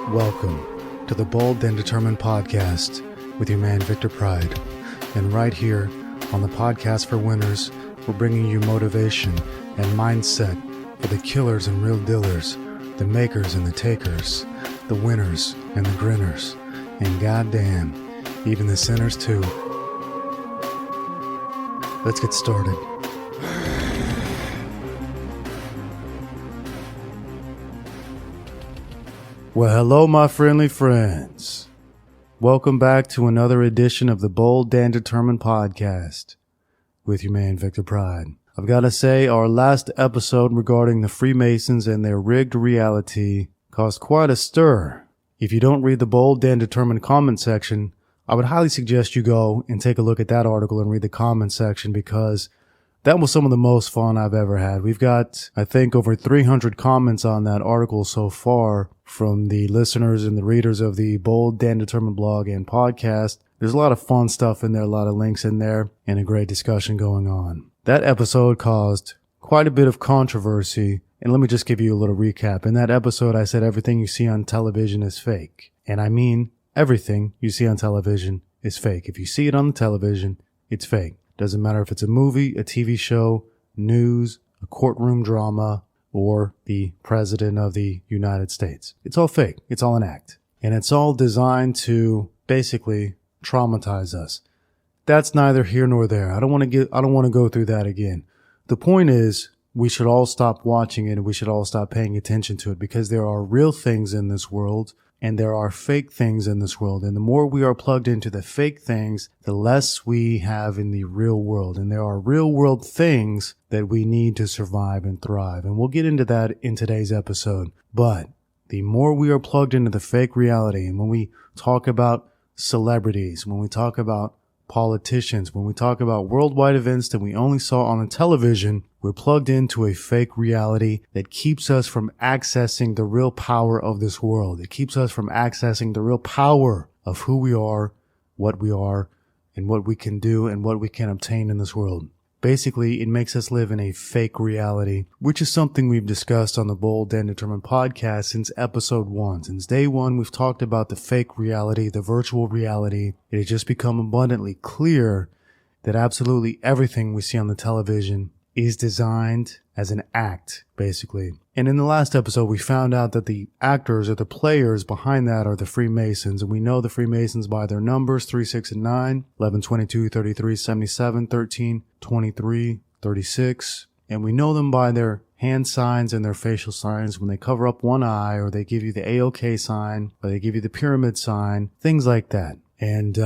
Welcome to the Bold and Determined Podcast with your man Victor Pride. And right here on the Podcast for Winners, we're bringing you motivation and mindset for the killers and real dealers, the makers and the takers, the winners and the grinners, and goddamn, even the sinners too. Let's get started. Well, hello, my friendly friends. Welcome back to another edition of the Bold and Determined Podcast with your man, Victor Pride. I've got to say, our last episode regarding the Freemasons and their rigged reality caused quite a stir. If you don't read the Bold and Determined comment section, I would highly suggest you go and take a look at that article and read the comment section, because that was some of the most fun I've ever had. We've got, I think, over 300 comments on that article so far from the listeners and the readers of the Bold and Determined blog and podcast. There's a lot of fun stuff in there, a lot of links in there, and a great discussion going on. That episode caused quite a bit of controversy, and let me just give you a little recap. In that episode, I said everything you see on television is fake. And I mean, everything you see on television is fake. If you see it on the television, it's fake. Doesn't matter if it's a movie, a TV show, news, a courtroom drama, or the President of the United States. It's all fake. It's all an act. And it's all designed to basically traumatize us. That's neither here nor there. I don't want to go through that again. The point is, we should all stop watching it and we should all stop paying attention to it, because there are real things in this world and there are fake things in this world. And the more we are plugged into the fake things, the less we have in the real world. And there are real world things that we need to survive and thrive. And we'll get into that in today's episode. But the more we are plugged into the fake reality, and when we talk about celebrities, when we talk about politicians, when we talk about worldwide events that we only saw on the television, we're plugged into a fake reality that keeps us from accessing the real power of this world. It keeps us from accessing the real power of who we are, and what we can do and what we can obtain in this world. Basically, it makes us live in a fake reality, which is something we've discussed on the Bold and Determined podcast since episode 1. Since day 1, we've talked about the fake reality, the virtual reality. It has just become abundantly clear that absolutely everything we see on the television is designed as an act, basically. And in the last episode, we found out that the actors or the players behind that are the Freemasons. And we know the Freemasons by their numbers, 3, 6, and 9, 11, 22, 33, 77, 13, 23, 36. And we know them by their hand signs and their facial signs when they cover up one eye, or they give you the AOK sign, or they give you the pyramid sign, things like that. And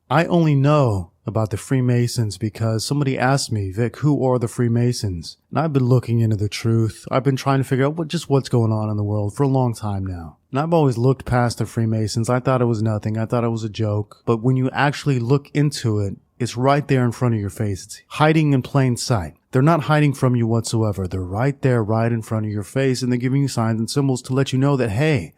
I only know about the Freemasons because somebody asked me, Vic, who are the Freemasons? And I've been looking into the truth. I've been trying to figure out what's going on in the world for a long time now. And I've always looked past the Freemasons. I thought it was nothing. I thought it was a joke. But when you actually look into it, it's right there in front of your face. It's hiding in plain sight. They're not hiding from you whatsoever. They're right there, right in front of your face, and they're giving you signs and symbols to let you know that, hey,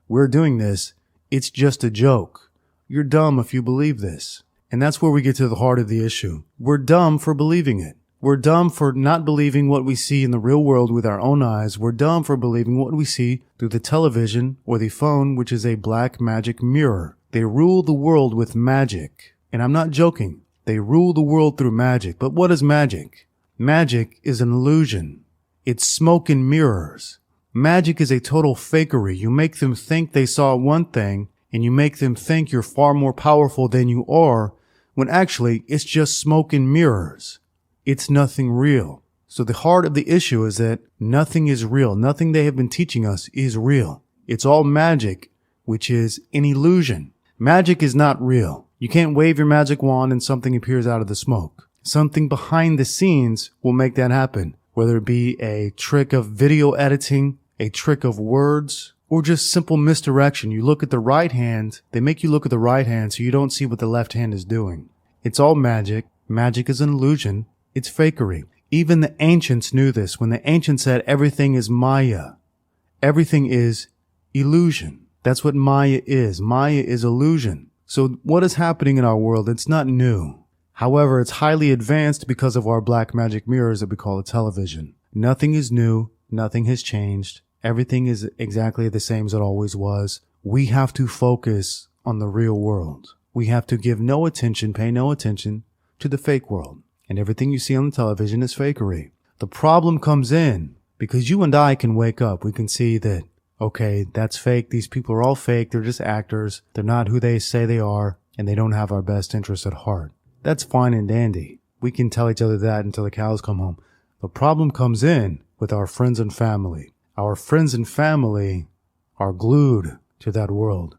we're doing this. It's just a joke. You're dumb if you believe this. And that's where we get to the heart of the issue. We're dumb for believing it. We're dumb for not believing what we see in the real world with our own eyes. We're dumb for believing what we see through the television or the phone, which is a black magic mirror. They rule the world with magic. And I'm not joking. They rule the world through magic. But what is magic? Magic is an illusion. It's smoke and mirrors. Magic is a total fakery. You make them think they saw one thing, and you make them think you're far more powerful than you are, when actually it's just smoke and mirrors. It's nothing real. So the heart of the issue is that nothing is real. Nothing they have been teaching us is real. It's all magic, which is an illusion. Magic is not real. You can't wave your magic wand and something appears out of the smoke. Something behind the scenes will make that happen, whether it be a trick of video editing, a trick of words, or just simple misdirection. You look at the right hand, they make you look at the right hand so you don't see what the left hand is doing. It's all magic. Magic is an illusion. It's fakery. Even the ancients knew this when the ancients said everything is Maya. Everything is illusion. That's what Maya is. Maya is illusion. So what is happening in our world? It's not new. However, it's highly advanced because of our black magic mirrors that we call a television. Nothing is new. Nothing has changed. Everything is exactly the same as it always was. We have to focus on the real world. We have to give no attention, pay no attention to the fake world. And everything you see on the television is fakery. The problem comes in because you and I can wake up. We can see that, okay, that's fake. These people are all fake. They're just actors. They're not who they say they are, and they don't have our best interests at heart. That's fine and dandy. We can tell each other that until the cows come home. The problem comes in with our friends and family. Our friends and family are glued to that world.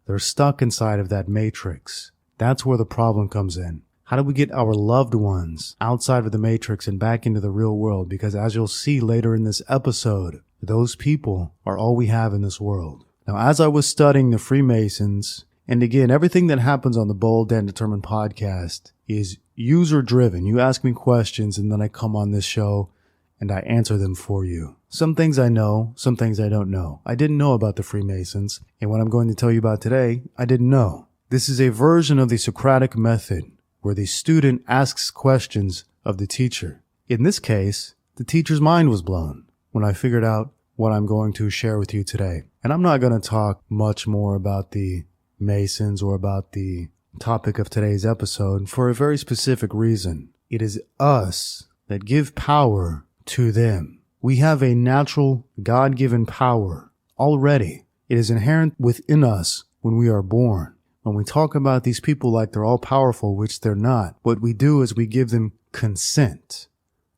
They're stuck inside of that matrix. That's where the problem comes in. How do we get our loved ones outside of the matrix and back into the real world? Because as you'll see later in this episode, those people are all we have in this world. Now, as I was studying the Freemasons, and again, everything that happens on the Bold and Determined podcast is user-driven. You ask me questions, and then I come on this show, and I answer them for you. Some things I know, some things I don't know. I didn't know about the Freemasons, and what I'm going to tell you about today, I didn't know. This is a version of the Socratic method, where the student asks questions of the teacher. In this case, the teacher's mind was blown when I figured out what I'm going to share with you today. And I'm not going to talk much more about the Masons or about the topic of today's episode for a very specific reason. It is us that give power to them. We have a natural God-given power already. It is inherent within us when we are born. When we talk about these people like they're all powerful, which they're not, what we do is we give them consent.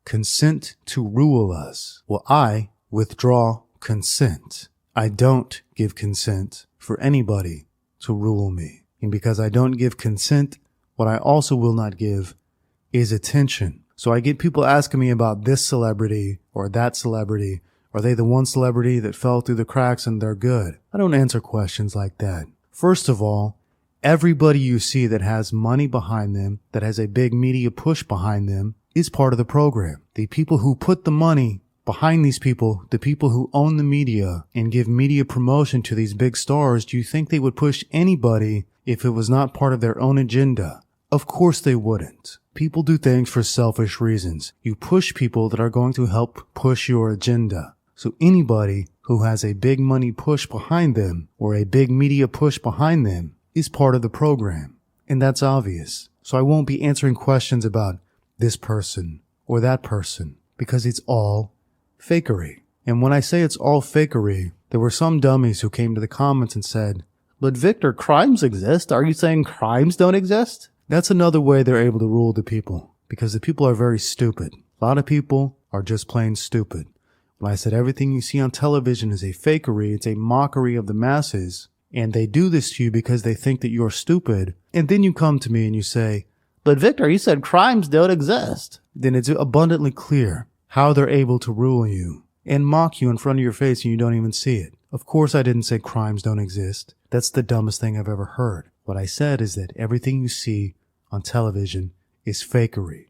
Consent to rule us. Well, I withdraw consent. I don't give consent for anybody to rule me. And because I don't give consent, what I also will not give is attention. So I get people asking me about this celebrity or that celebrity. Are they the one celebrity that fell through the cracks and they're good? I don't answer questions like that. First of all, everybody you see that has money behind them, that has a big media push behind them, is part of the program. The people who put the money behind these people, the people who own the media and give media promotion to these big stars, do you think they would push anybody if it was not part of their own agenda? Of course they wouldn't. People do things for selfish reasons. You push people that are going to help push your agenda. So anybody who has a big money push behind them or a big media push behind them is part of the program. And that's obvious. So I won't be answering questions about this person or that person because it's all fakery. And when I say it's all fakery, there were some dummies who came to the comments and said, "But Victor, crimes exist. Are you saying crimes don't exist?" That's another way they're able to rule the people because the people are very stupid. A lot of people are just plain stupid. When I said everything you see on television is a fakery, it's a mockery of the masses, and they do this to you because they think that you're stupid, and then you come to me and you say, "But Victor, you said crimes don't exist." Then it's abundantly clear how they're able to rule you and mock you in front of your face and you don't even see it. Of course I didn't say crimes don't exist. That's the dumbest thing I've ever heard. What I said is that everything you see on television is fakery.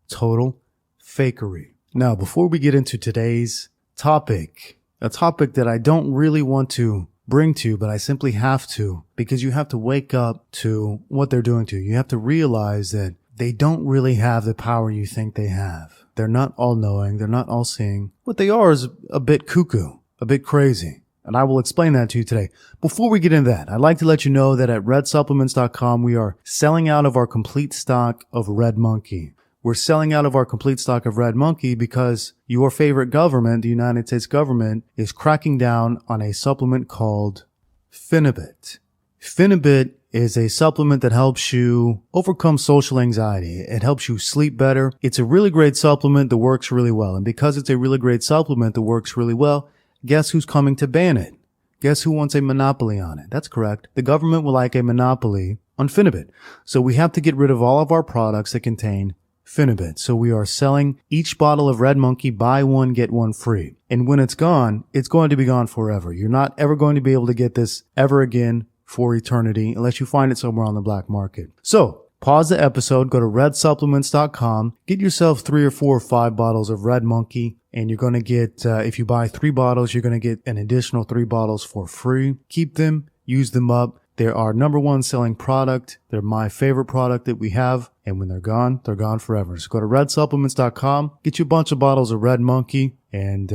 Total fakery. Now, before we get into today's topic, a topic that I don't really want to bring to you, but I simply have to, because you have to wake up to what they're doing to you. You have to realize that they don't really have the power you think they have. They're not all-knowing. They're not all-seeing. What they are is a bit cuckoo, a bit crazy. And I will explain that to you today. Before we get into that, I'd like to let you know that at redsupplements.com, we are selling out of our complete stock of Red Monkey. We're selling out of our complete stock of Red Monkey because your favorite government, the United States government, is cracking down on a supplement called Finibit. Finibit is a supplement that helps you overcome social anxiety. It helps you sleep better. It's a really great supplement that works really well. And because it's a really great supplement that works really well, guess who's coming to ban it? Guess who wants a monopoly on it? That's correct. The government will like a monopoly on Finibit. So we have to get rid of all of our products that contain Finibit. So we are selling each bottle of Red Monkey, buy one, get one free. And when it's gone, it's going to be gone forever. You're not ever going to be able to get this ever again for eternity unless you find it somewhere on the black market. So pause the episode, go to redsupplements.com, get yourself 3 or 4 or 5 bottles of Red Monkey, and you're going to get, if you buy 3 bottles, you're going to get an additional 3 bottles for free. Keep them, use them up. They're our #1 selling product. They're my favorite product that we have. And when they're gone forever. So go to redsupplements.com, get you a bunch of bottles of Red Monkey, and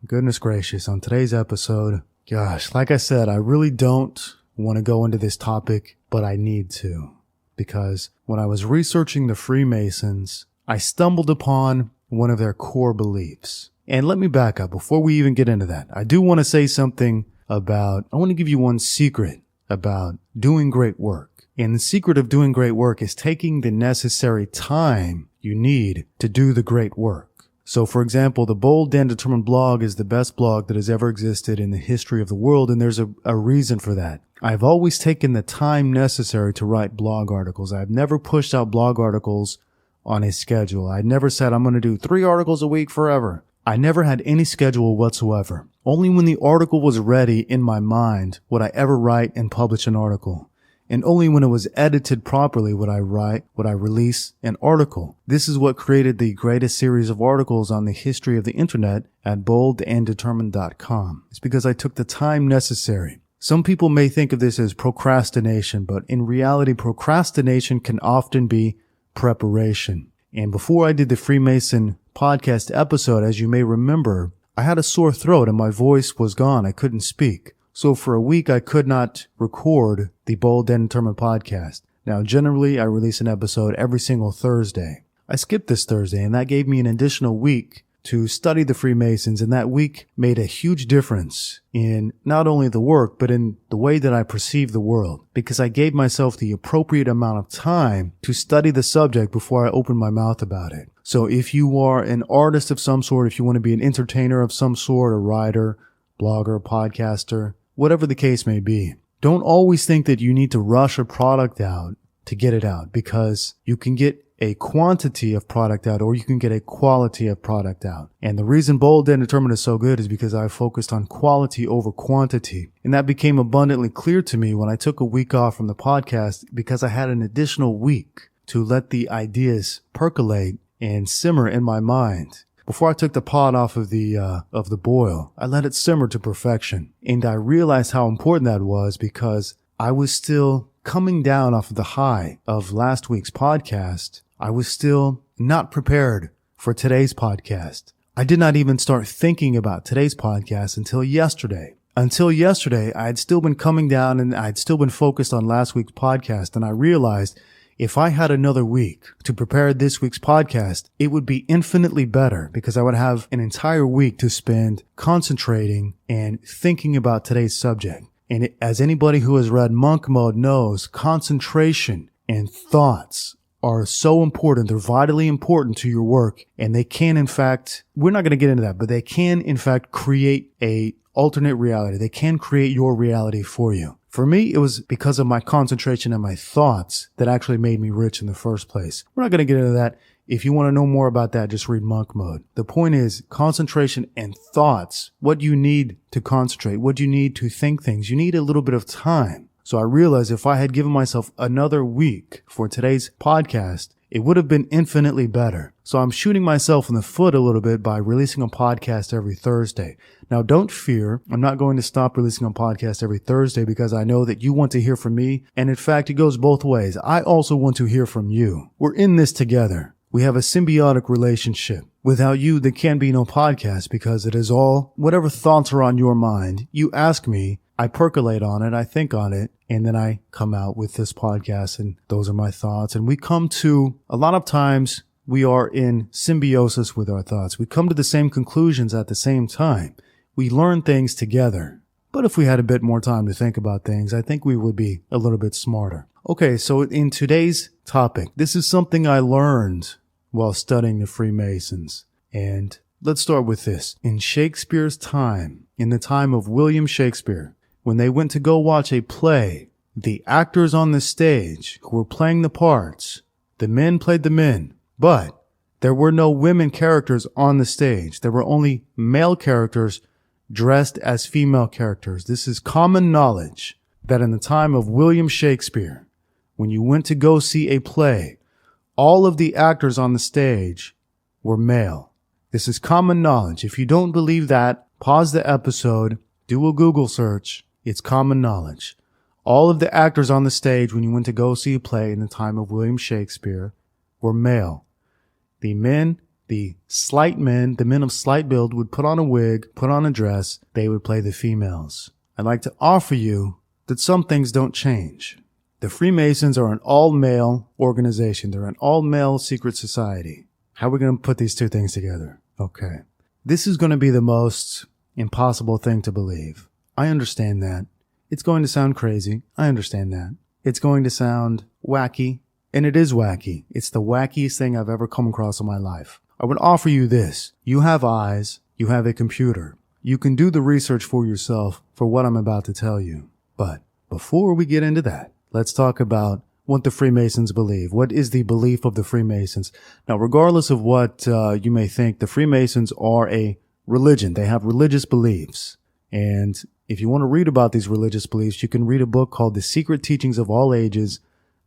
goodness gracious, on today's episode, gosh, like I said, I really don't want to go into this topic, but I need to. Because when I was researching the Freemasons, I stumbled upon one of their core beliefs. And let me back up before we even get into that. I do want to say something I want to give you one secret about doing great work. And the secret of doing great work is taking the necessary time you need to do the great work. So, for example, the Bold and Determined blog is the best blog that has ever existed in the history of the world, and there's a reason for that. I've always taken the time necessary to write blog articles. I've never pushed out blog articles on a schedule. I never said I'm going to do 3 articles a week forever. I never had any schedule whatsoever. Only when the article was ready in my mind would I ever write and publish an article. And only when it was edited properly would I release an article. This is what created the greatest series of articles on the history of the internet at boldanddetermined.com. It's because I took the time necessary. Some people may think of this as procrastination, but in reality, procrastination can often be preparation. And before I did the Freemason podcast episode, as you may remember, I had a sore throat and my voice was gone. I couldn't speak. So for a week, I could not record the Bold and Determined podcast. Now, generally, I release an episode every single Thursday. I skipped this Thursday, and that gave me an additional week to study the Freemasons, and that week made a huge difference in not only the work, but in the way that I perceive the world, because I gave myself the appropriate amount of time to study the subject before I opened my mouth about it. So if you are an artist of some sort, if you want to be an entertainer of some sort, a writer, blogger, podcaster, whatever the case may be, don't always think that you need to rush a product out to get it out, because you can get a quantity of product out or you can get a quality of product out. And the reason Bold and Determined is so good is because I focused on quality over quantity. And that became abundantly clear to me when I took a week off from the podcast, because I had an additional week to let the ideas percolate and simmer in my mind. Before I took the pot off of the boil, I let it simmer to perfection. And I realized how important that was, because I was still coming down off of the high of last week's podcast. I was still not prepared for today's podcast. I did not even start thinking about today's podcast until yesterday. Until yesterday, I had still been coming down and I'd still been focused on last week's podcast. And I realized if I had another week to prepare this week's podcast, it would be infinitely better, because I would have an entire week to spend concentrating and thinking about today's subject. And as anybody who has read Monk Mode knows, concentration and thoughts are so important. They're vitally important to your work. And they can, in fact, we're not going to get into that, but they can, in fact, create a alternate reality. They can create your reality for you. For me, it was because of my concentration and my thoughts that actually made me rich in the first place. We're not going to get into that. If you want to know more about that, just read Monk Mode. The point is concentration and thoughts, what you need to concentrate, what you need to think things. You need a little bit of time. So I realized if I had given myself another week for today's podcast, it would have been infinitely better. So I'm shooting myself in the foot a little bit by releasing a podcast every Thursday. Now, don't fear. I'm not going to stop releasing a podcast every Thursday, because I know that you want to hear from me. And in fact, it goes both ways. I also want to hear from you. We're in this together. We have a symbiotic relationship. Without you, there can be no podcast, because it is all whatever thoughts are on your mind. You ask me, I percolate on it, I think on it, and then I come out with this podcast, and those are my thoughts. And we come to, a lot of times, we are in symbiosis with our thoughts. We come to the same conclusions at the same time. We learn things together. But if we had a bit more time to think about things, I think we would be a little bit smarter. Okay, so in today's topic, this is something I learned while studying the Freemasons. And let's start with this. In Shakespeare's time, in the time of William Shakespeare, when they went to go watch a play, the actors on the stage who were playing the parts, the men played the men, but there were no women characters on the stage. There were only male characters dressed as female characters. This is common knowledge that in the time of William Shakespeare, when you went to go see a play, all of the actors on the stage were male. This is common knowledge. If you don't believe that, pause the episode, do a Google search. It's common knowledge. All of the actors on the stage when you went to go see a play in the time of William Shakespeare were male. The men The slight men, the men of slight build, would put on a wig, put on a dress. They would play the females. I'd like to offer you that some things don't change. The Freemasons are an all-male organization. They're an all-male secret society. How are we going to put these two things together? Okay. This is going to be the most impossible thing to believe. I understand that. It's going to sound crazy. I understand that. It's going to sound wacky. And it is wacky. It's the wackiest thing I've ever come across in my life. I would offer you this. You have eyes. You have a computer. You can do the research for yourself for what I'm about to tell you. But before we get into that, let's talk about what the Freemasons believe. What is the belief of the Freemasons? Now, regardless of what you may think, the Freemasons are a religion. They have religious beliefs. And if you want to read about these religious beliefs, you can read a book called The Secret Teachings of All Ages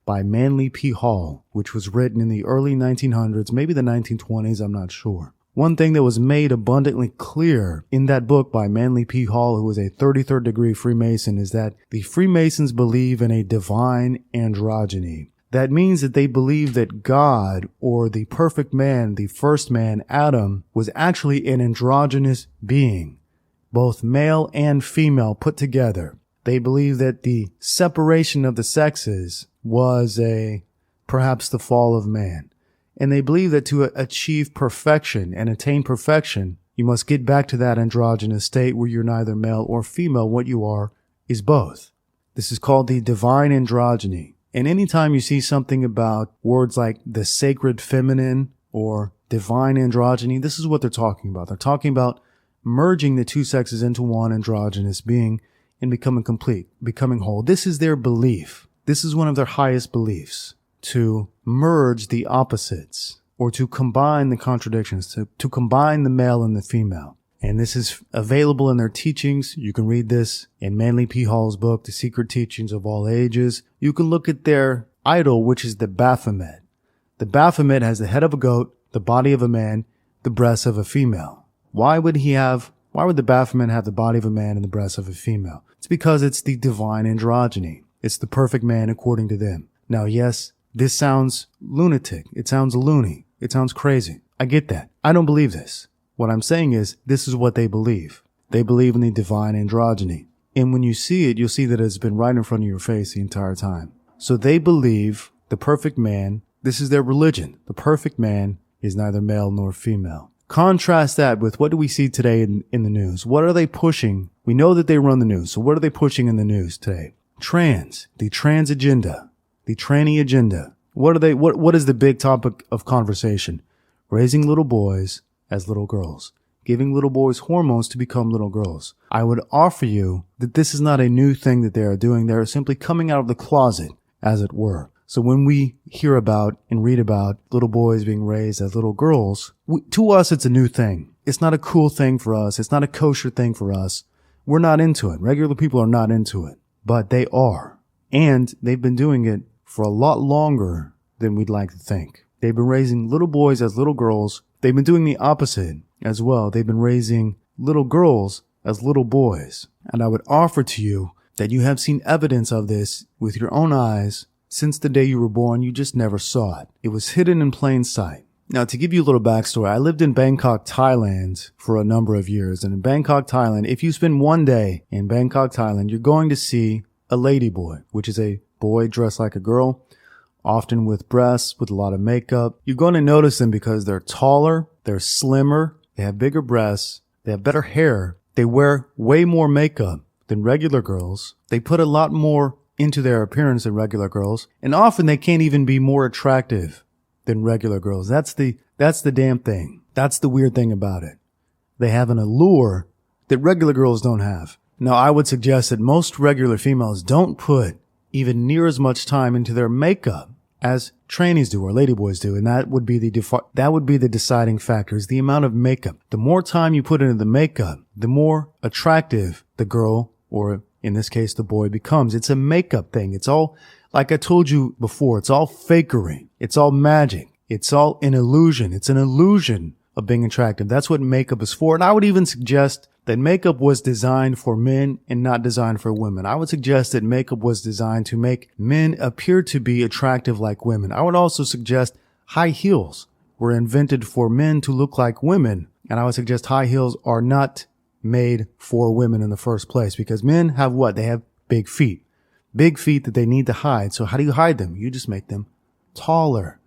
by Manly P. Hall, which was written in the early 1900s, maybe the 1920s, I'm not sure. One thing that was made abundantly clear in that book by Manly P. Hall, who was a 33rd degree Freemason, is that the Freemasons believe in a divine androgyny. That means that they believe that God, or the perfect man, the first man, Adam, was actually an androgynous being, both male and female put together. They believe that the separation of the sexes was perhaps the fall of man. And they believe that to achieve perfection and attain perfection, you must get back to that androgynous state where you're neither male or female. What you are is both. This is called the divine androgyny. And anytime you see something about words like the sacred feminine or divine androgyny, this is what they're talking about. They're talking about merging the two sexes into one androgynous being and becoming complete, becoming whole. This is their belief. This is one of their highest beliefs, to merge the opposites or to combine the contradictions, to combine the male and the female. And this is available in their teachings. You can read this in Manly P. Hall's book, The Secret Teachings of All Ages. You can look at their idol, which is the Baphomet. The Baphomet has the head of a goat, the body of a man, the breasts of a female. Why would the Baphomet have the body of a man and the breasts of a female? It's because it's the divine androgyny. It's the perfect man according to them. Now, yes, this sounds lunatic. It sounds loony. It sounds crazy. I get that. I don't believe this. What I'm saying is, this is what they believe. They believe in the divine androgyny. And when you see it, you'll see that it's been right in front of your face the entire time. So they believe the perfect man, this is their religion. The perfect man is neither male nor female. Contrast that with what do we see today in the news? What are they pushing? We know that they run the news. So what are they pushing in the news today? The trans agenda, the tranny agenda. What is the big topic of conversation? Raising little boys as little girls, giving little boys hormones to become little girls. I would offer you that this is not a new thing that they are doing. They are simply coming out of the closet, as it were. So when we hear about and read about little boys being raised as little girls, to us, it's a new thing. It's not a cool thing for us. It's not a kosher thing for us. We're not into it. Regular people are not into it, but they are. And they've been doing it for a lot longer than we'd like to think. They've been raising little boys as little girls. They've been doing the opposite as well. They've been raising little girls as little boys. And I would offer to you that you have seen evidence of this with your own eyes since the day you were born. You just never saw it. It was hidden in plain sight. Now, to give you a little backstory, I lived in Bangkok, Thailand for a number of years. And in Bangkok, Thailand, if you spend one day in Bangkok, Thailand, you're going to see a ladyboy, which is a boy dressed like a girl, often with breasts, with a lot of makeup. You're going to notice them because they're taller, they're slimmer, they have bigger breasts, they have better hair, they wear way more makeup than regular girls. They put a lot more into their appearance than regular girls, and often they can't even be more attractive than regular girls. That's the damn thing. That's the weird thing about it. They have an allure that regular girls don't have. Now, I would suggest that most regular females don't put even near as much time into their makeup as trannies do or ladyboys do, and that would be the deciding factor, is the amount of makeup. The more time you put into the makeup, the more attractive the girl, or in this case the boy, becomes. It's a makeup thing. It's all, like I told you before, it's all fakery. It's all magic. It's all an illusion. It's an illusion of being attractive. That's what makeup is for. And I would even suggest that makeup was designed for men and not designed for women. I would suggest that makeup was designed to make men appear to be attractive like women. I would also suggest high heels were invented for men to look like women. And I would suggest high heels are not made for women in the first place, because men have what? They have big feet. Big feet that they need to hide. So how do you hide them? You just make them taller.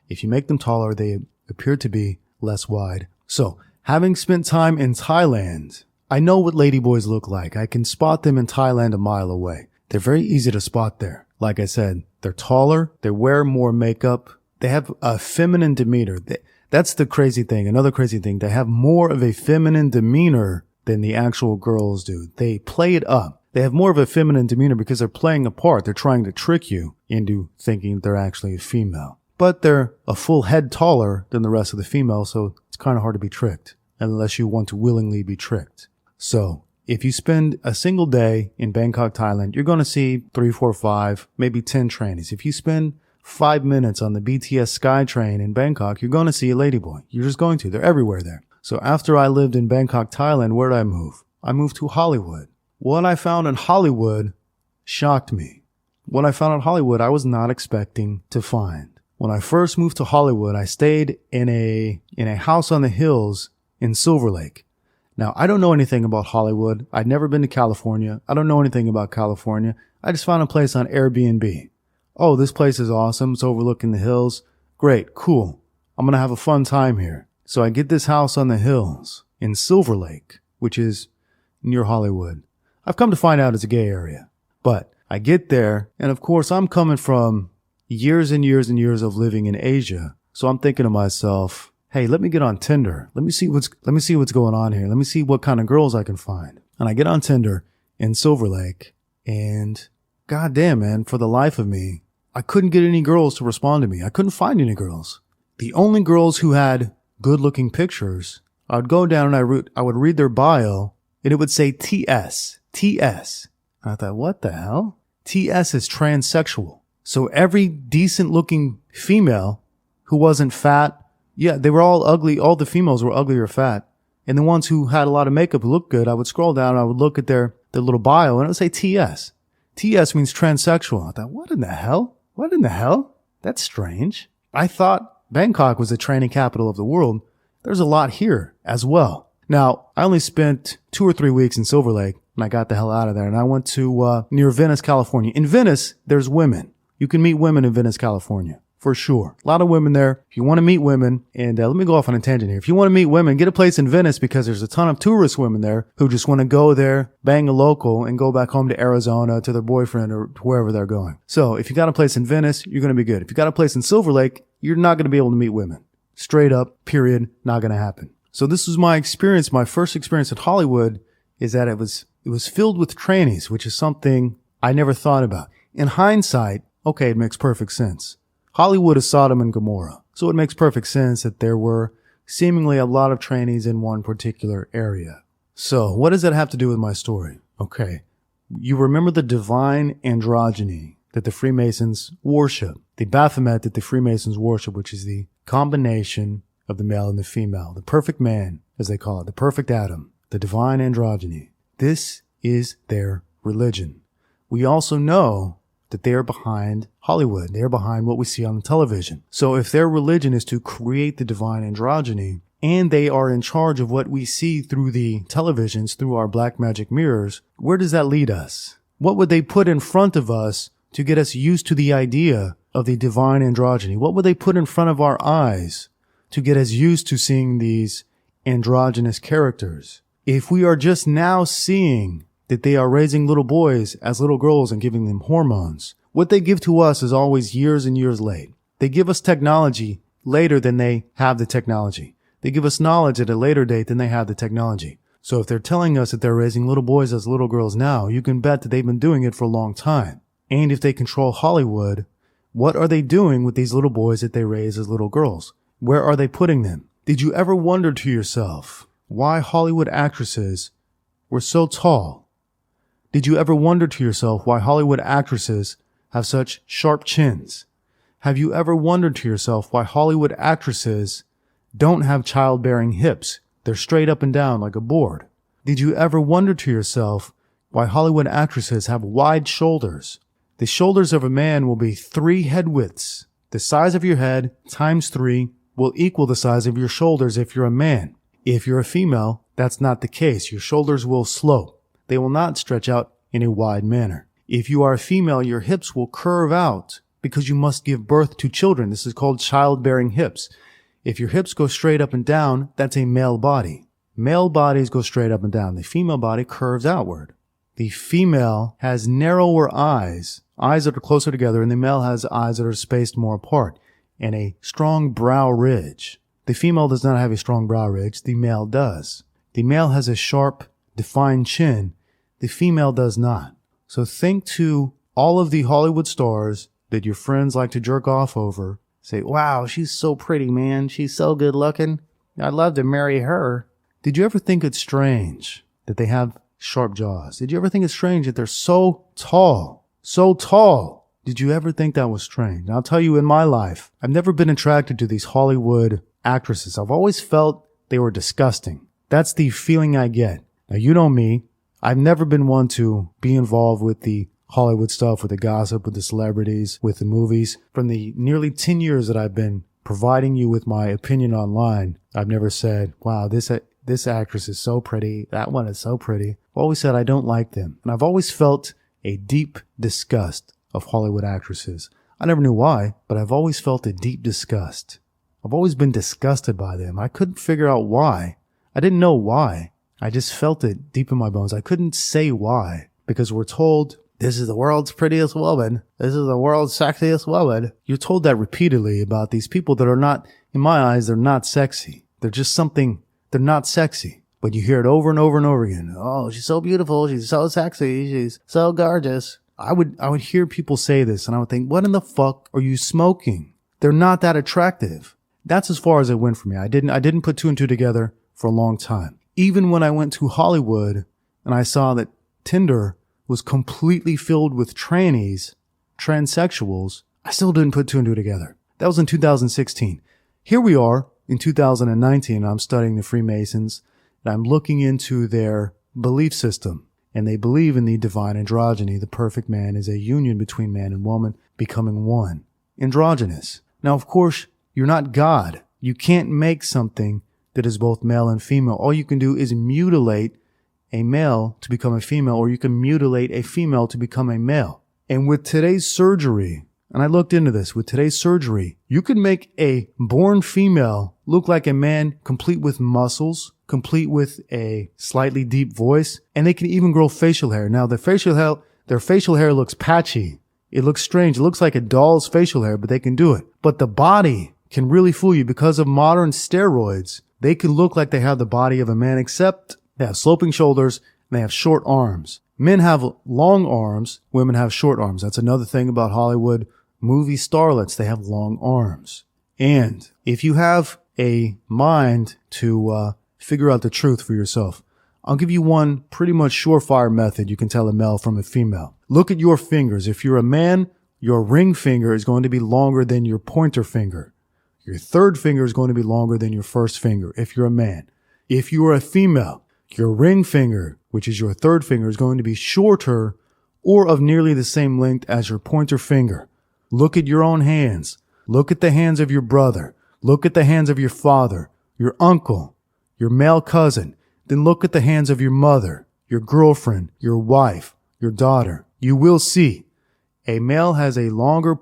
If you make them taller, they appear to be less wide. So, having spent time in Thailand, I know what ladyboys look like. I can spot them in Thailand a mile away. They're very easy to spot there. Like I said, they're taller, they wear more makeup, they have a feminine demeanor. That's the crazy thing. Another crazy thing, they have more of a feminine demeanor than the actual girls do. They play it up. They have more of a feminine demeanor because they're playing a part. They're trying to trick you into thinking they're actually a female. But they're a full head taller than the rest of the females, so it's kind of hard to be tricked unless you want to willingly be tricked. So if you spend a single day in Bangkok, Thailand, you're going to see 3, 4, 5, maybe 10 trannies. If you spend 5 minutes on the BTS SkyTrain in Bangkok, you're going to see a ladyboy. You're just going to. They're everywhere there. So after I lived in Bangkok, Thailand, where did I move? I moved to Hollywood. What I found in Hollywood shocked me. What I found in Hollywood, I was not expecting to find. When I first moved to Hollywood, I stayed in a house on the hills in Silver Lake. Now, I don't know anything about Hollywood. I'd never been to California. I don't know anything about California. I just found a place on Airbnb. Oh, this place is awesome. It's overlooking the hills. Great, cool. I'm going to have a fun time here. So I get this house on the hills in Silver Lake, which is near Hollywood. I've come to find out it's a gay area. But I get there, and of course, I'm coming from years and years and years of living in Asia. So I'm thinking to myself, hey, let me get on Tinder. Let me see what's going on here. Let me see what kind of girls I can find. And I get on Tinder in Silver Lake, and goddamn, man, for the life of me, I couldn't get any girls to respond to me. I couldn't find any girls. The only girls who had good-looking pictures, I would go down and I would read their bio, and it would say TS. TS. And I thought, what the hell? TS is transsexual. So every decent-looking female who wasn't fat, yeah, they were all ugly. All the females were ugly or fat. And the ones who had a lot of makeup who looked good, I would scroll down and I would look at their little bio and it would say TS. TS means transsexual. I thought, what in the hell? What in the hell? That's strange. I thought Bangkok was the tranny capital of the world. There's a lot here as well. Now, I only spent 2 or 3 weeks in Silver Lake and I got the hell out of there and I went to near Venice, California. In Venice, there's women. You can meet women in Venice, California, for sure. A lot of women there. If you want to meet women, and let me go off on a tangent here. If you want to meet women, get a place in Venice because there's a ton of tourist women there who just want to go there, bang a local, and go back home to Arizona, to their boyfriend, or to wherever they're going. So if you got a place in Venice, you're going to be good. If you got a place in Silver Lake, you're not going to be able to meet women. Straight up, period, not going to happen. So this was my experience. My first experience at Hollywood is that it was filled with trannies, which is something I never thought about. In hindsight, okay, it makes perfect sense. Hollywood is Sodom and Gomorrah. So it makes perfect sense that there were seemingly a lot of trannies in one particular area. So what does that have to do with my story? Okay. You remember the divine androgyny that the Freemasons worship. The Baphomet that the Freemasons worship, which is the combination of the male and the female. The perfect man, as they call it. The perfect Adam. The divine androgyny. This is their religion. We also know that they are behind Hollywood. They are behind what we see on the television. So if their religion is to create the divine androgyny, and they are in charge of what we see through the televisions, through our black magic mirrors, where does that lead us? What would they put in front of us to get us used to the idea of the divine androgyny? What would they put in front of our eyes to get us used to seeing these androgynous characters? If we are just now seeing that they are raising little boys as little girls and giving them hormones, what they give to us is always years and years late. They give us technology later than they have the technology. They give us knowledge at a later date than they have the technology. So if they're telling us that they're raising little boys as little girls now, you can bet that they've been doing it for a long time. And if they control Hollywood, what are they doing with these little boys that they raise as little girls? Where are they putting them? Did you ever wonder to yourself why Hollywood actresses were so tall? Did you ever wonder to yourself why Hollywood actresses have such sharp chins? Have you ever wondered to yourself why Hollywood actresses don't have childbearing hips? They're straight up and down like a board. Did you ever wonder to yourself why Hollywood actresses have wide shoulders? The shoulders of a man will be 3 head widths, the size of your head times 3, will equal the size of your shoulders if you're a man. If you're a female, that's not the case. Your shoulders will slope. They will not stretch out in a wide manner. If you are a female, your hips will curve out because you must give birth to children. This is called childbearing hips. If your hips go straight up and down, that's a male body. Male bodies go straight up and down. The female body curves outward. The female has narrower eyes that are closer together, and the male has eyes that are spaced more apart, and a strong brow ridge. The female does not have a strong brow ridge. The male does. The male has a sharp, defined chin. The female does not. So think to all of the Hollywood stars that your friends like to jerk off over. Say, wow, she's so pretty, man. She's so good looking. I'd love to marry her. Did you ever think it's strange that they have sharp jaws? Did you ever think it's strange that they're so tall? So tall. Did you ever think that was strange? I'll tell you, in my life, I've never been attracted to these Hollywood actresses. I've always felt they were disgusting. That's the feeling I get. Now, you know me. I've never been one to be involved with the Hollywood stuff, with the gossip, with the celebrities, with the movies. From the nearly 10 years that I've been providing you with my opinion online, I've never said, wow, this actress is so pretty. That one is so pretty. I've always said I don't like them. And I've always felt a deep disgust of Hollywood actresses. I never knew why, but I've always felt a deep disgust. I've always been disgusted by them. I couldn't figure out why. I didn't know why. I just felt it deep in my bones. I couldn't say why, because we're told this is the world's prettiest woman. This is the world's sexiest woman. You're told that repeatedly about these people that are not, in my eyes, they're not sexy. They're just something, they're not sexy. But you hear it over and over and over again. Oh, she's so beautiful. She's so sexy. She's so gorgeous. I would hear people say this and I would think, what in the fuck are you smoking? They're not that attractive. That's as far as it went for me. I didn't put two and two together for a long time. Even when I went to Hollywood and I saw that Tinder was completely filled with trannies, transsexuals, I still didn't put two and two together. That was in 2016. Here we are in 2019. I'm studying the Freemasons and I'm looking into their belief system. And they believe in the divine androgyny. The perfect man is a union between man and woman becoming one. Androgynous. Now, of course, you're not God. You can't make something that is both male and female. All you can do is mutilate a male to become a female, or you can mutilate a female to become a male. And with today's surgery, and I looked into this, with today's surgery, you could make a born female look like a man, complete with muscles, complete with a slightly deep voice, and they can even grow facial hair. Now, their facial hair looks patchy. It looks strange. It looks like a doll's facial hair, but they can do it. But the body can really fool you because of modern steroids. They can look like they have the body of a man, except they have sloping shoulders and they have short arms. Men have long arms. Women have short arms. That's another thing about Hollywood movie starlets. They have long arms. And if you have a mind to figure out the truth for yourself, I'll give you one pretty much surefire method you can tell a male from a female. Look at your fingers. If you're a man, your ring finger is going to be longer than your pointer finger. Your third finger is going to be longer than your first finger if you're a man. If you are a female, your ring finger, which is your third finger, is going to be shorter or of nearly the same length as your pointer finger. Look at your own hands. Look at the hands of your brother. Look at the hands of your father, your uncle, your male cousin. Then look at the hands of your mother, your girlfriend, your wife, your daughter. You will see a male has a longer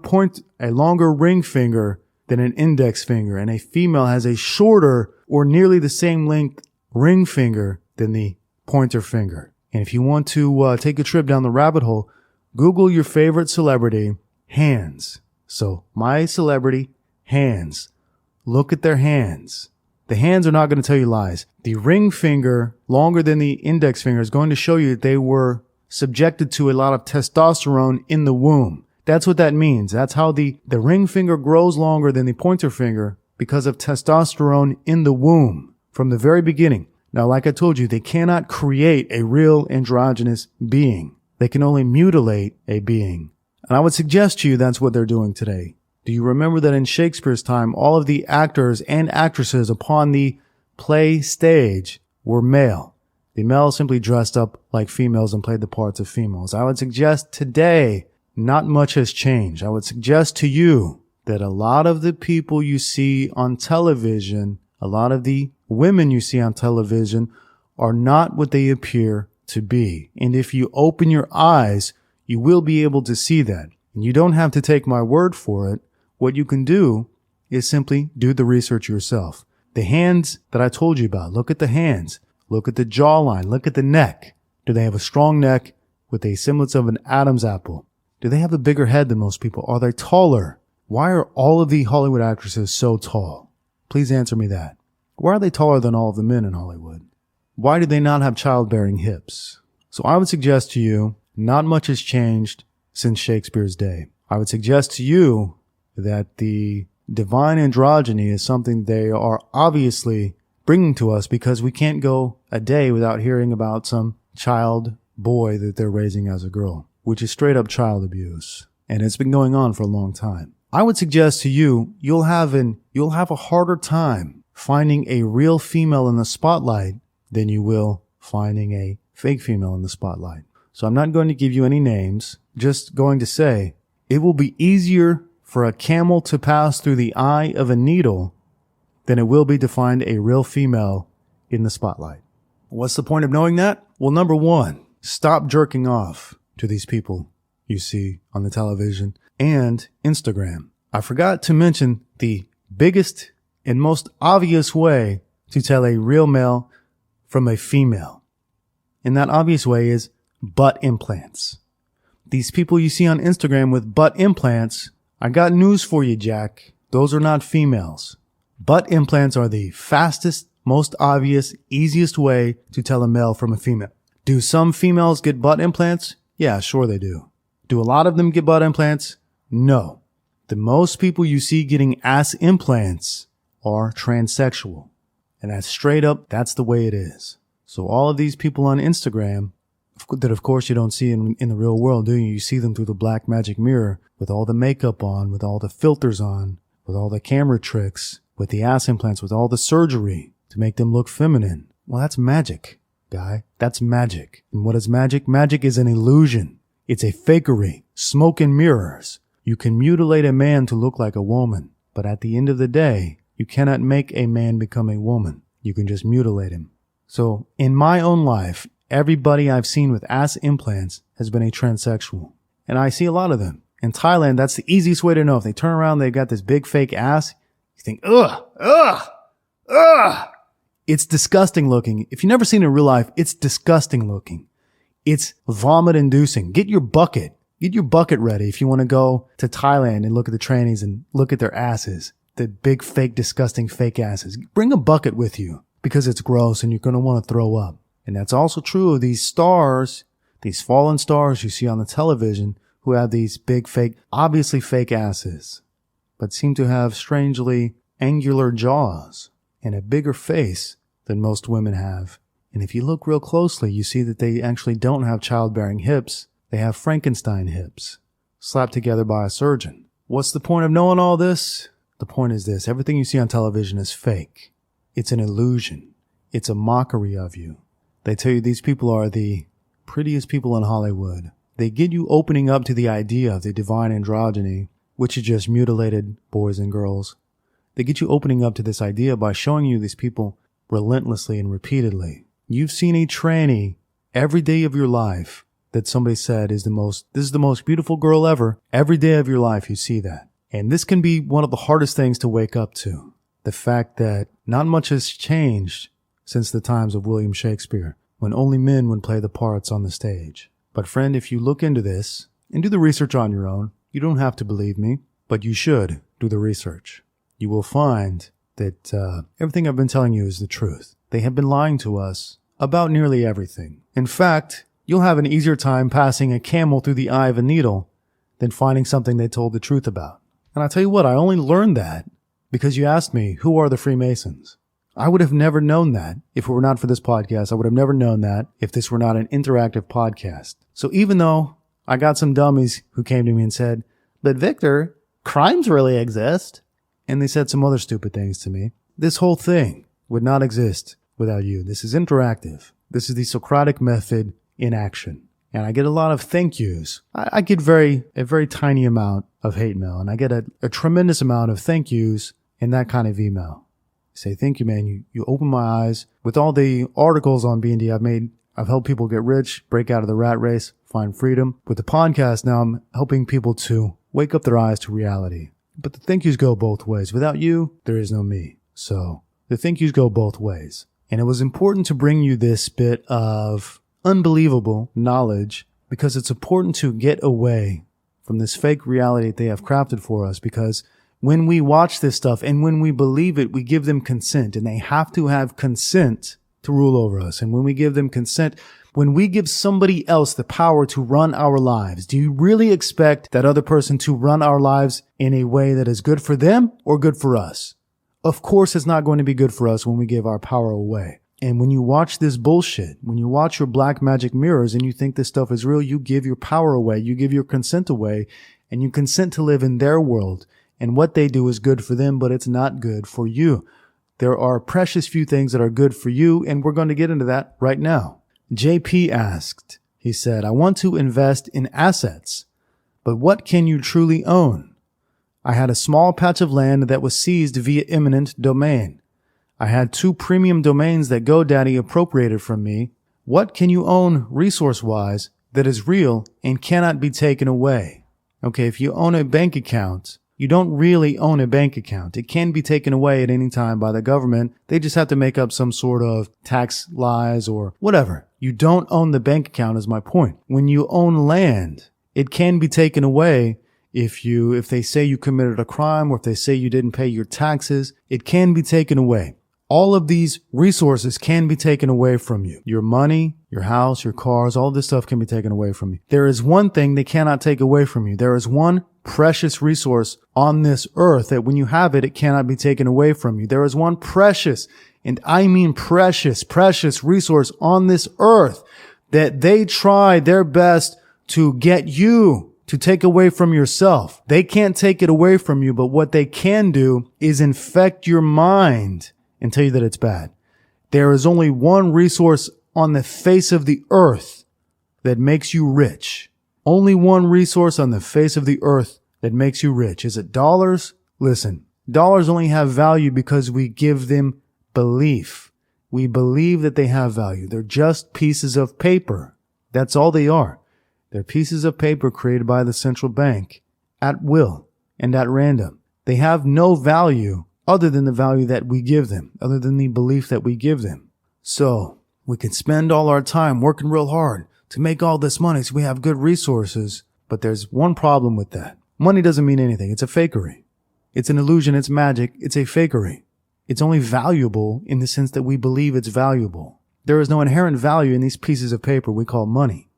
ring finger than an index finger, and a female has a shorter or nearly the same length ring finger than the pointer finger. And if you want to take a trip down the rabbit hole, Google your favorite celebrity, hands. So my celebrity, hands. Look at their hands. The hands are not going to tell you lies. The ring finger, longer than the index finger, is going to show you that they were subjected to a lot of testosterone in the womb. That's what that means. That's how the ring finger grows longer than the pointer finger because of testosterone in the womb from the very beginning. Now, like I told you, they cannot create a real androgynous being. They can only mutilate a being. And I would suggest to you that's what they're doing today. Do you remember that in Shakespeare's time, all of the actors and actresses upon the play stage were male? The males simply dressed up like females and played the parts of females. I would suggest today, not much has changed. I would suggest to you that a lot of the people you see on television, a lot of the women you see on television are not what they appear to be. And if you open your eyes, you will be able to see that. And you don't have to take my word for it. What you can do is simply do the research yourself. The hands that I told you about, look at the hands, look at the jawline, look at the neck. Do they have a strong neck with a semblance of an Adam's apple? Do they have a bigger head than most people? Are they taller? Why are all of the Hollywood actresses so tall? Please answer me that. Why are they taller than all of the men in Hollywood? Why do they not have childbearing hips? So I would suggest to you, not much has changed since Shakespeare's day. I would suggest to you that the divine androgyny is something they are obviously bringing to us because we can't go a day without hearing about some child boy that they're raising as a girl, which is straight up child abuse. And it's been going on for a long time. I would suggest to you, you'll have a harder time finding a real female in the spotlight than you will finding a fake female in the spotlight. So I'm not going to give you any names, just going to say it will be easier for a camel to pass through the eye of a needle than it will be to find a real female in the spotlight. What's the point of knowing that? Well, number one, stop jerking off to these people you see on the television and Instagram. I forgot to mention the biggest and most obvious way to tell a real male from a female. And that obvious way is butt implants. These people you see on Instagram with butt implants, I got news for you, Jack. Those are not females. Butt implants are the fastest, most obvious, easiest way to tell a male from a female. Do some females get butt implants? Yeah, sure they do. Do a lot of them get butt implants? No. The most people you see getting ass implants are transsexual. And that's straight up, that's the way it is. So all of these people on Instagram, that of course you don't see in the real world, do you? You see them through the black magic mirror with all the makeup on, with all the filters on, with all the camera tricks, with the ass implants, with all the surgery to make them look feminine. Well, that's magic, guy. That's magic. And what is magic? Magic is an illusion. It's a fakery. Smoke and mirrors. You can mutilate a man to look like a woman, but at the end of the day, you cannot make a man become a woman. You can just mutilate him. So in my own life, everybody I've seen with ass implants has been a transsexual. And I see a lot of them. In Thailand, that's the easiest way to know. If they turn around, they've got this big fake ass. You think, ugh. It's disgusting looking. If you've never seen it in real life, it's disgusting looking. It's vomit inducing. Get your bucket ready if you want to go to Thailand and look at the trannies and look at their asses. The big fake, disgusting fake asses. Bring a bucket with you because it's gross and you're going to want to throw up. And that's also true of these stars, these fallen stars you see on the television who have these big fake, obviously fake asses, but seem to have strangely angular jaws and a bigger face than most women have. And if you look real closely, you see that they actually don't have childbearing hips. They have Frankenstein hips, slapped together by a surgeon. What's the point of knowing all this? The point is this. Everything you see on television is fake. It's an illusion. It's a mockery of you. They tell you these people are the prettiest people in Hollywood. They get you opening up to the idea of the divine androgyny, which is just mutilated boys and girls. They get you opening up to this idea by showing you these people relentlessly and repeatedly. You've seen a tranny every day of your life that somebody said this is the most beautiful girl ever. Every day of your life you see that. And this can be one of the hardest things to wake up to. The fact that not much has changed since the times of William Shakespeare, when only men would play the parts on the stage. But friend, if you look into this and do the research on your own, you don't have to believe me, but you should do the research. You will find that everything I've been telling you is the truth. They have been lying to us about nearly everything. In fact, you'll have an easier time passing a camel through the eye of a needle than finding something they told the truth about. And I'll tell you what, I only learned that because you asked me, who are the Freemasons? I would have never known that if it were not for this podcast. I would have never known that if this were not an interactive podcast. So even though I got some dummies who came to me and said, but Victor, crimes really exist. And they said some other stupid things to me. This whole thing would not exist without you. This is interactive. This is the Socratic method in action. And I get a lot of thank yous. I get a very tiny amount of hate mail, and I get a tremendous amount of thank yous in that kind of email. Say, thank you, man. You open my eyes. With all the articles on B&D I've helped people get rich, break out of the rat race, find freedom. With the podcast now, I'm helping people to wake up their eyes to reality. But the thank yous go both ways. Without you, there is no me. So the thank yous go both ways. And it was important to bring you this bit of unbelievable knowledge because it's important to get away from this fake reality that they have crafted for us, because when we watch this stuff and when we believe it, we give them consent, and they have to have consent to rule over us. And when we give them consent, when we give somebody else the power to run our lives, do you really expect that other person to run our lives in a way that is good for them or good for us? Of course, it's not going to be good for us when we give our power away. And when you watch this bullshit, when you watch your black magic mirrors and you think this stuff is real, you give your power away, you give your consent away, and you consent to live in their world. And what they do is good for them, but it's not good for you. There are precious few things that are good for you, and we're going to get into that right now. JP asked, he said, I want to invest in assets, but what can you truly own? I had a small patch of land that was seized via eminent domain. I had 2 premium domains that GoDaddy appropriated from me. What can you own resource-wise that is real and cannot be taken away? Okay, if you own a bank account, you don't really own a bank account. It can be taken away at any time by the government. They just have to make up some sort of tax lies or whatever. You don't own the bank account is my point. When you own land, it can be taken away if they say you committed a crime or if they say you didn't pay your taxes. It can be taken away. All of these resources can be taken away from you. Your money, your house, your cars, all this stuff can be taken away from you. There is one thing they cannot take away from you. There is one precious resource on this earth that when you have it, it cannot be taken away from you. There is one precious, and I mean precious resource on this earth that they try their best to get you to take away from yourself. They can't take it away from you, but what they can do is infect your mind and tell you that it's bad. There is only one resource on the face of the earth that makes you rich. Only one resource on the face of the earth that makes you rich. Is it dollars? Listen, dollars only have value because we give them belief. We believe that they have value. They're just pieces of paper. That's all they are. They're pieces of paper created by the central bank at will and at random. They have no value other than the value that we give them, other than the belief that we give them. So we can spend all our time working real hard to make all this money so we have good resources. But there's one problem with that. Money doesn't mean anything. It's a fakery. It's an illusion. It's magic. It's a fakery. It's only valuable in the sense that we believe it's valuable. There is no inherent value in these pieces of paper we call money.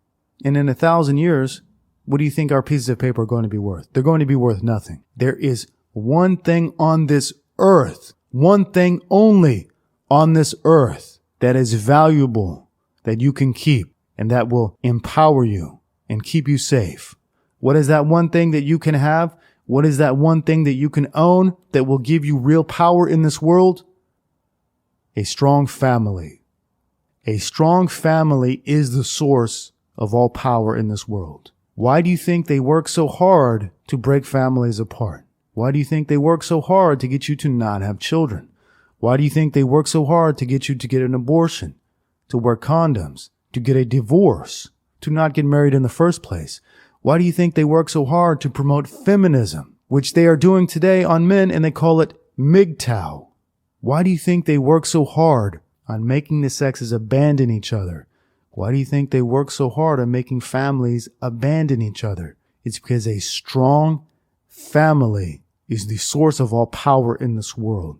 And in 1,000 years, what do you think our pieces of paper are going to be worth? They're going to be worth nothing. There is one thing on this earth, one thing only on this earth that is valuable, that you can keep, and that will empower you and keep you safe. What is that one thing that you can have? What is that one thing that you can own that will give you real power in this world? A strong family. A strong family is the source of all power in this world. Why do you think they work so hard to break families apart? Why do you think they work so hard to get you to not have children? Why do you think they work so hard to get you to get an abortion, to wear condoms, to get a divorce, to not get married in the first place? Why do you think they work so hard to promote feminism, which they are doing today on men, and they call it MGTOW? Why do you think they work so hard on making the sexes abandon each other? Why do you think they work so hard on making families abandon each other? It's because a strong family is the source of all power in this world.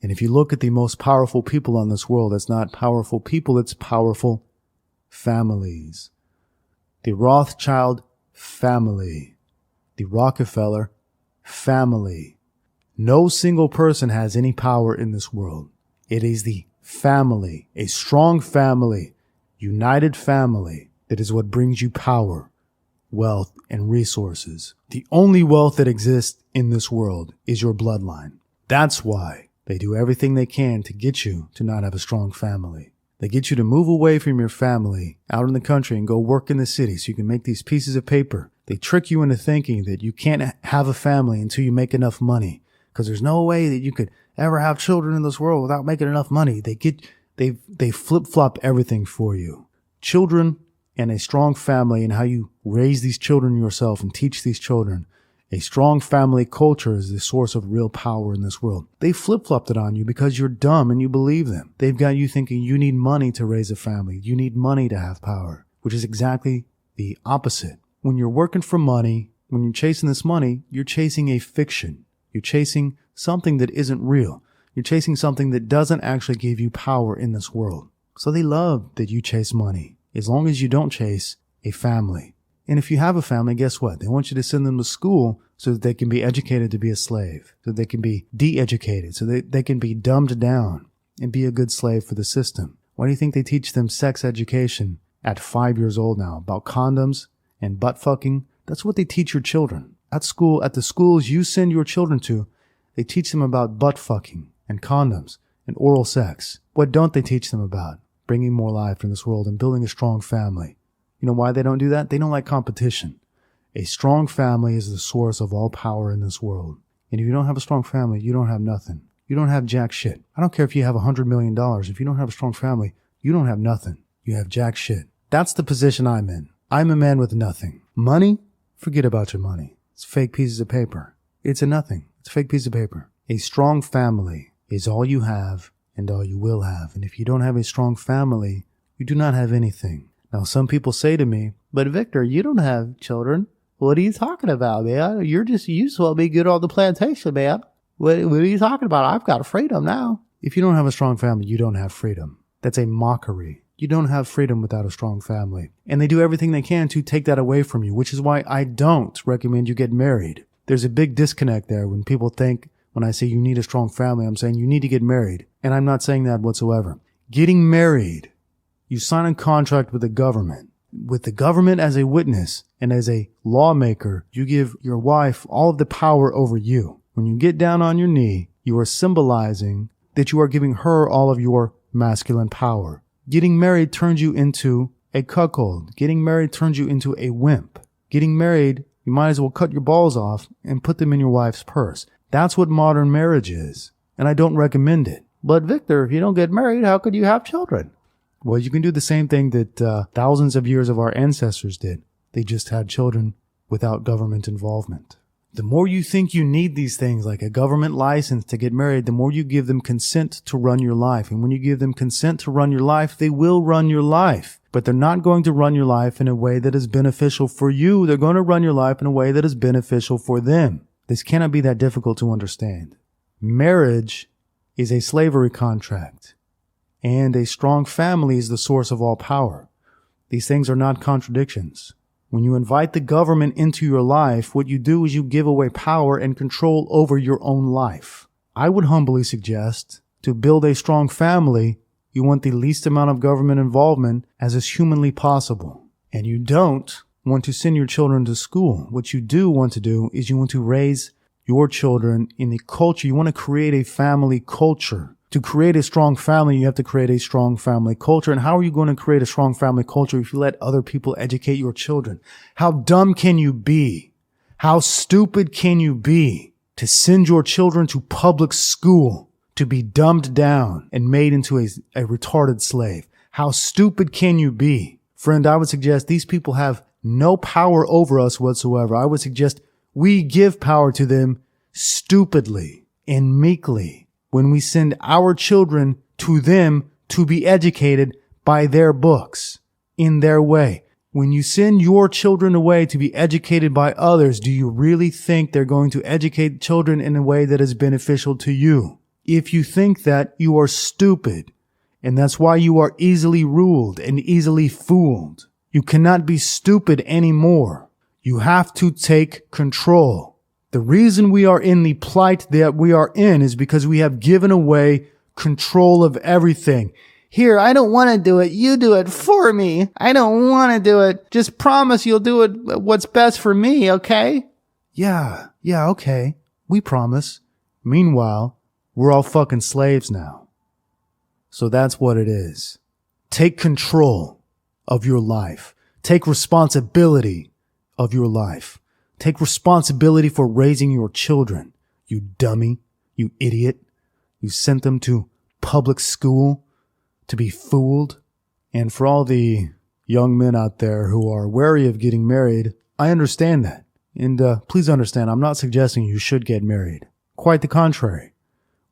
And if you look at the most powerful people on this world, it's not powerful people, it's powerful families. The Rothschild family, the Rockefeller family. No single person has any power in this world. It is the family, a strong family, united family, that is what brings you power, wealth, and resources. The only wealth that exists in this world is your bloodline. That's why they do everything they can to get you to not have a strong family. They get you to move away from your family out in the country and go work in the city so you can make these pieces of paper They trick you into thinking that you can't have a family until you make enough money, because there's no way that you could ever have children in this world without making enough money. They flip-flop everything for you. Children and a strong family, and how you raise these children yourself and teach these children. A strong family culture is the source of real power in this world. They flip-flopped it on you because you're dumb and you believe them. They've got you thinking you need money to raise a family. You need money to have power, which is exactly the opposite. When you're working for money, when you're chasing this money, you're chasing a fiction. You're chasing something that isn't real. You're chasing something that doesn't actually give you power in this world. So they love that you chase money, as long as you don't chase a family. And if you have a family, guess what? They want you to send them to school so that they can be educated to be a slave, so they can be de-educated, so they can be dumbed down and be a good slave for the system. Why do you think they teach them sex education at 5 years old now about condoms and butt fucking? That's what they teach your children. At school, at the schools you send your children to, they teach them about butt fucking and condoms and oral sex. What don't they teach them about? Bringing more life in this world and building a strong family. You know why they don't do that? They don't like competition. A strong family is the source of all power in this world. And if you don't have a strong family, you don't have nothing. You don't have jack shit. I don't care if you have $100 million. If you don't have a strong family, you don't have nothing. You have jack shit. That's the position I'm in. I'm a man with nothing. Money? Forget about your money. It's fake pieces of paper. It's a nothing. It's a fake piece of paper. A strong family is all you have and all you will have. And if you don't have a strong family, you do not have anything. Now, some people say to me, but Victor, you don't have children. What are you talking about, man? You just want me to get on the plantation, man. What are you talking about? I've got freedom now. If you don't have a strong family, you don't have freedom. That's a mockery. You don't have freedom without a strong family. And they do everything they can to take that away from you, which is why I don't recommend you get married. There's a big disconnect there when people think, when I say you need a strong family, I'm saying you need to get married. And I'm not saying that whatsoever. Getting married, you sign a contract with the government. With the government as a witness and as a lawmaker, you give your wife all of the power over you. When you get down on your knee, you are symbolizing that you are giving her all of your masculine power. Getting married turns you into a cuckold. Getting married turns you into a wimp. Getting married, you might as well cut your balls off and put them in your wife's purse. That's what modern marriage is, and I don't recommend it. But Victor, if you don't get married, how could you have children? Well, you can do the same thing that thousands of years of our ancestors did. They just had children without government involvement. The more you think you need these things, like a government license to get married, the more you give them consent to run your life. And when you give them consent to run your life, they will run your life. But they're not going to run your life in a way that is beneficial for you. They're going to run your life in a way that is beneficial for them. This cannot be that difficult to understand. Marriage is a slavery contract, and a strong family is the source of all power. These things are not contradictions. When you invite the government into your life, what you do is you give away power and control over your own life. I would humbly suggest to build a strong family, you want the least amount of government involvement as is humanly possible. And you don't want to send your children to school. What you do want to do is you want to raise your children in the culture. You want to create a family culture. To create a strong family, you have to create a strong family culture. And how are you going to create a strong family culture if you let other people educate your children? How dumb can you be? How stupid can you be to send your children to public school to be dumbed down and made into a retarded slave? How stupid can you be? Friend, I would suggest these people have no power over us whatsoever. I would suggest we give power to them stupidly and meekly when we send our children to them to be educated by their books in their way. When you send your children away to be educated by others, do you really think they're going to educate children in a way that is beneficial to you? If you think that, you are stupid, and that's why you are easily ruled and easily fooled. You cannot be stupid anymore. You have to take control. The reason we are in the plight that we are in is because we have given away control of everything. Here, I don't want to do it. You do it for me. I don't want to do it. Just promise you'll do it what's best for me, okay? Yeah, okay. We promise. Meanwhile, we're all fucking slaves now. So that's what it is. Take control of your life. Take responsibility of your life. Take responsibility for raising your children. You dummy, you idiot. You sent them to public school to be fooled. And for all the young men out there who are wary of getting married, I understand that. And please understand, I'm not suggesting you should get married. Quite the contrary.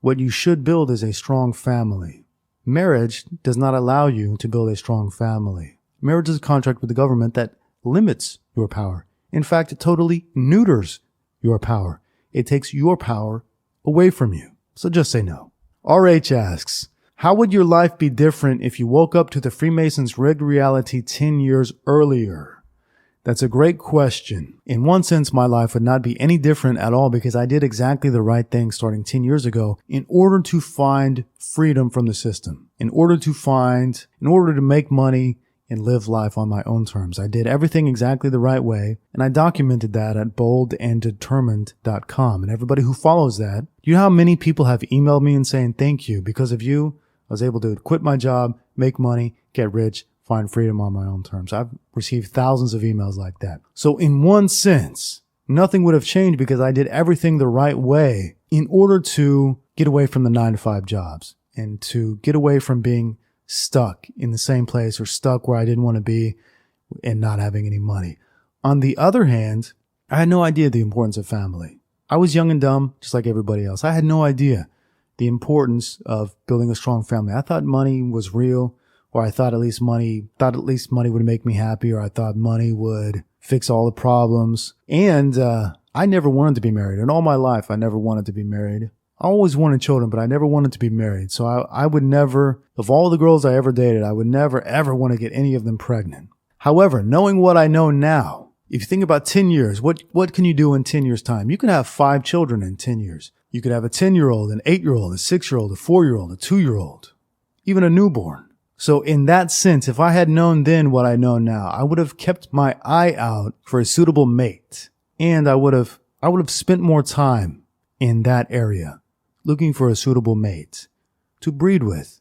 What you should build is a strong family. Marriage does not allow you to build a strong family. Marriage is a contract with the government that limits your power. In fact, it totally neuters your power. It takes your power away from you. So just say no. RH asks, how would your life be different if you woke up to the Freemasons' rigged reality 10 years earlier? That's a great question. In one sense, my life would not be any different at all because I did exactly the right thing starting 10 years ago in order to find freedom from the system, in order to make money and live life on my own terms. I did everything exactly the right way, and I documented that at boldanddetermined.com. And everybody who follows that, you know how many people have emailed me and saying, thank you, because of you, I was able to quit my job, make money, get rich, find freedom on my own terms. I've received thousands of emails like that. So in one sense, nothing would have changed because I did everything the right way in order to get away from the 9-to-5 jobs and to get away from being stuck in the same place or stuck where I didn't want to be and not having any money. On the other hand, I had no idea the importance of family. I was young and dumb, just like everybody else. I had no idea the importance of building a strong family. I thought money was real, or I thought at least money would make me happy, or I thought money would fix all the problems. And I never wanted to be married. In all my life, I never wanted to be married. I always wanted children, but I never wanted to be married. So I would never, of all the girls I ever dated, I would never, ever want to get any of them pregnant. However, knowing what I know now, if you think about 10 years, what can you do in 10 years' time? You can have 5 children in 10 years. You could have a 10-year-old, an 8-year-old, a 6-year-old, a 4-year-old, a 2-year-old, even a newborn. So in that sense, if I had known then what I know now, I would have kept my eye out for a suitable mate. And I would have spent more time in that area, looking for a suitable mate to breed with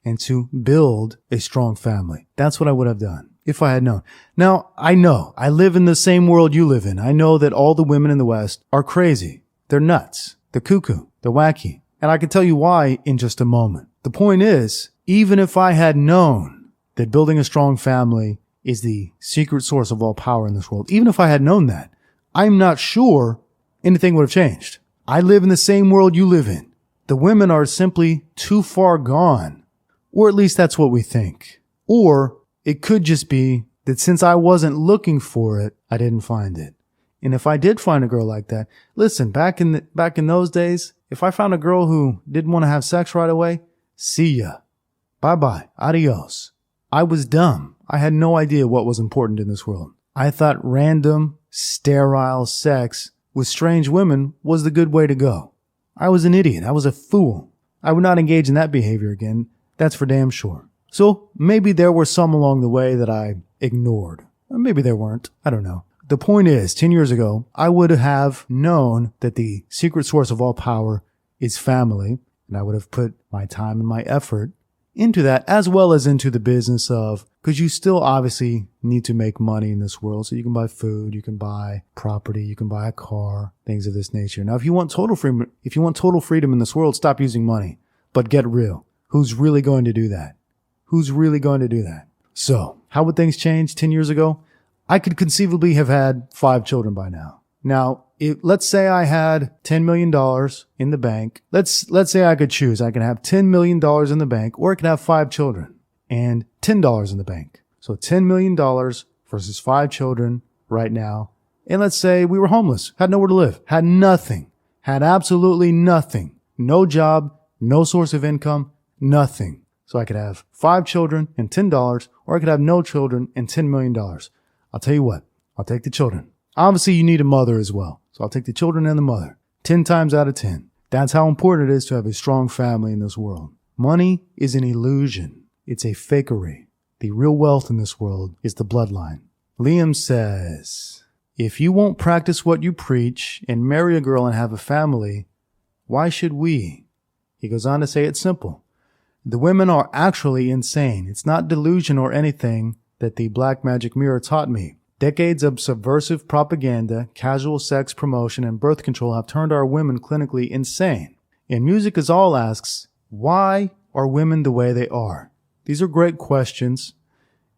and to build a strong family. That's what I would have done if I had known. Now, I know I live in the same world you live in. I know that all the women in the West are crazy. They're nuts. They're cuckoo. They're wacky. And I can tell you why in just a moment. The point is, even if I had known that building a strong family is the secret source of all power in this world, even if I had known that, I'm not sure anything would have changed. I live in the same world you live in. The women are simply too far gone. Or at least that's what we think. Or it could just be that since I wasn't looking for it, I didn't find it. And if I did find a girl like that, listen, back in those days, if I found a girl who didn't want to have sex right away, see ya. Bye-bye. Adios. I was dumb. I had no idea what was important in this world. I thought random, sterile sex with strange women was the good way to go. I was an idiot. I was a fool. I would not engage in that behavior again. That's for damn sure. So maybe there were some along the way that I ignored. Or maybe there weren't. I don't know. The point is, 10 years ago, I would have known that the secret source of all power is family, and I would have put my time and my effort into that, as well as into the business of, because you still obviously need to make money in this world. So you can buy food, you can buy property, you can buy a car, things of this nature. Now, if you want total freedom in this world, stop using money, but get real. Who's really going to do that? Who's really going to do that? So how would things change 10 years ago? I could conceivably have had 5 children by now. Now, let's say I had $10 million in the bank. Let's say I could choose. I can have $10 million in the bank, or I can have 5 children and $10 in the bank. So $10 million versus 5 children right now. And let's say we were homeless, had nowhere to live, had nothing, had absolutely nothing. No job, no source of income, nothing. So I could have 5 children and $10, or I could have no children and $10 million. I'll tell you what, I'll take the children. Obviously, you need a mother as well. So I'll take the children and the mother. 10 times out of 10. That's how important it is to have a strong family in this world. Money is an illusion. It's a fakery. The real wealth in this world is the bloodline. Liam says, if you won't practice what you preach and marry a girl and have a family, why should we? He goes on to say it's simple. The women are actually insane. It's not delusion or anything that the black magic mirror taught me. Decades of subversive propaganda, casual sex promotion, and birth control have turned our women clinically insane. And Music Is All asks, why are women the way they are? These are great questions.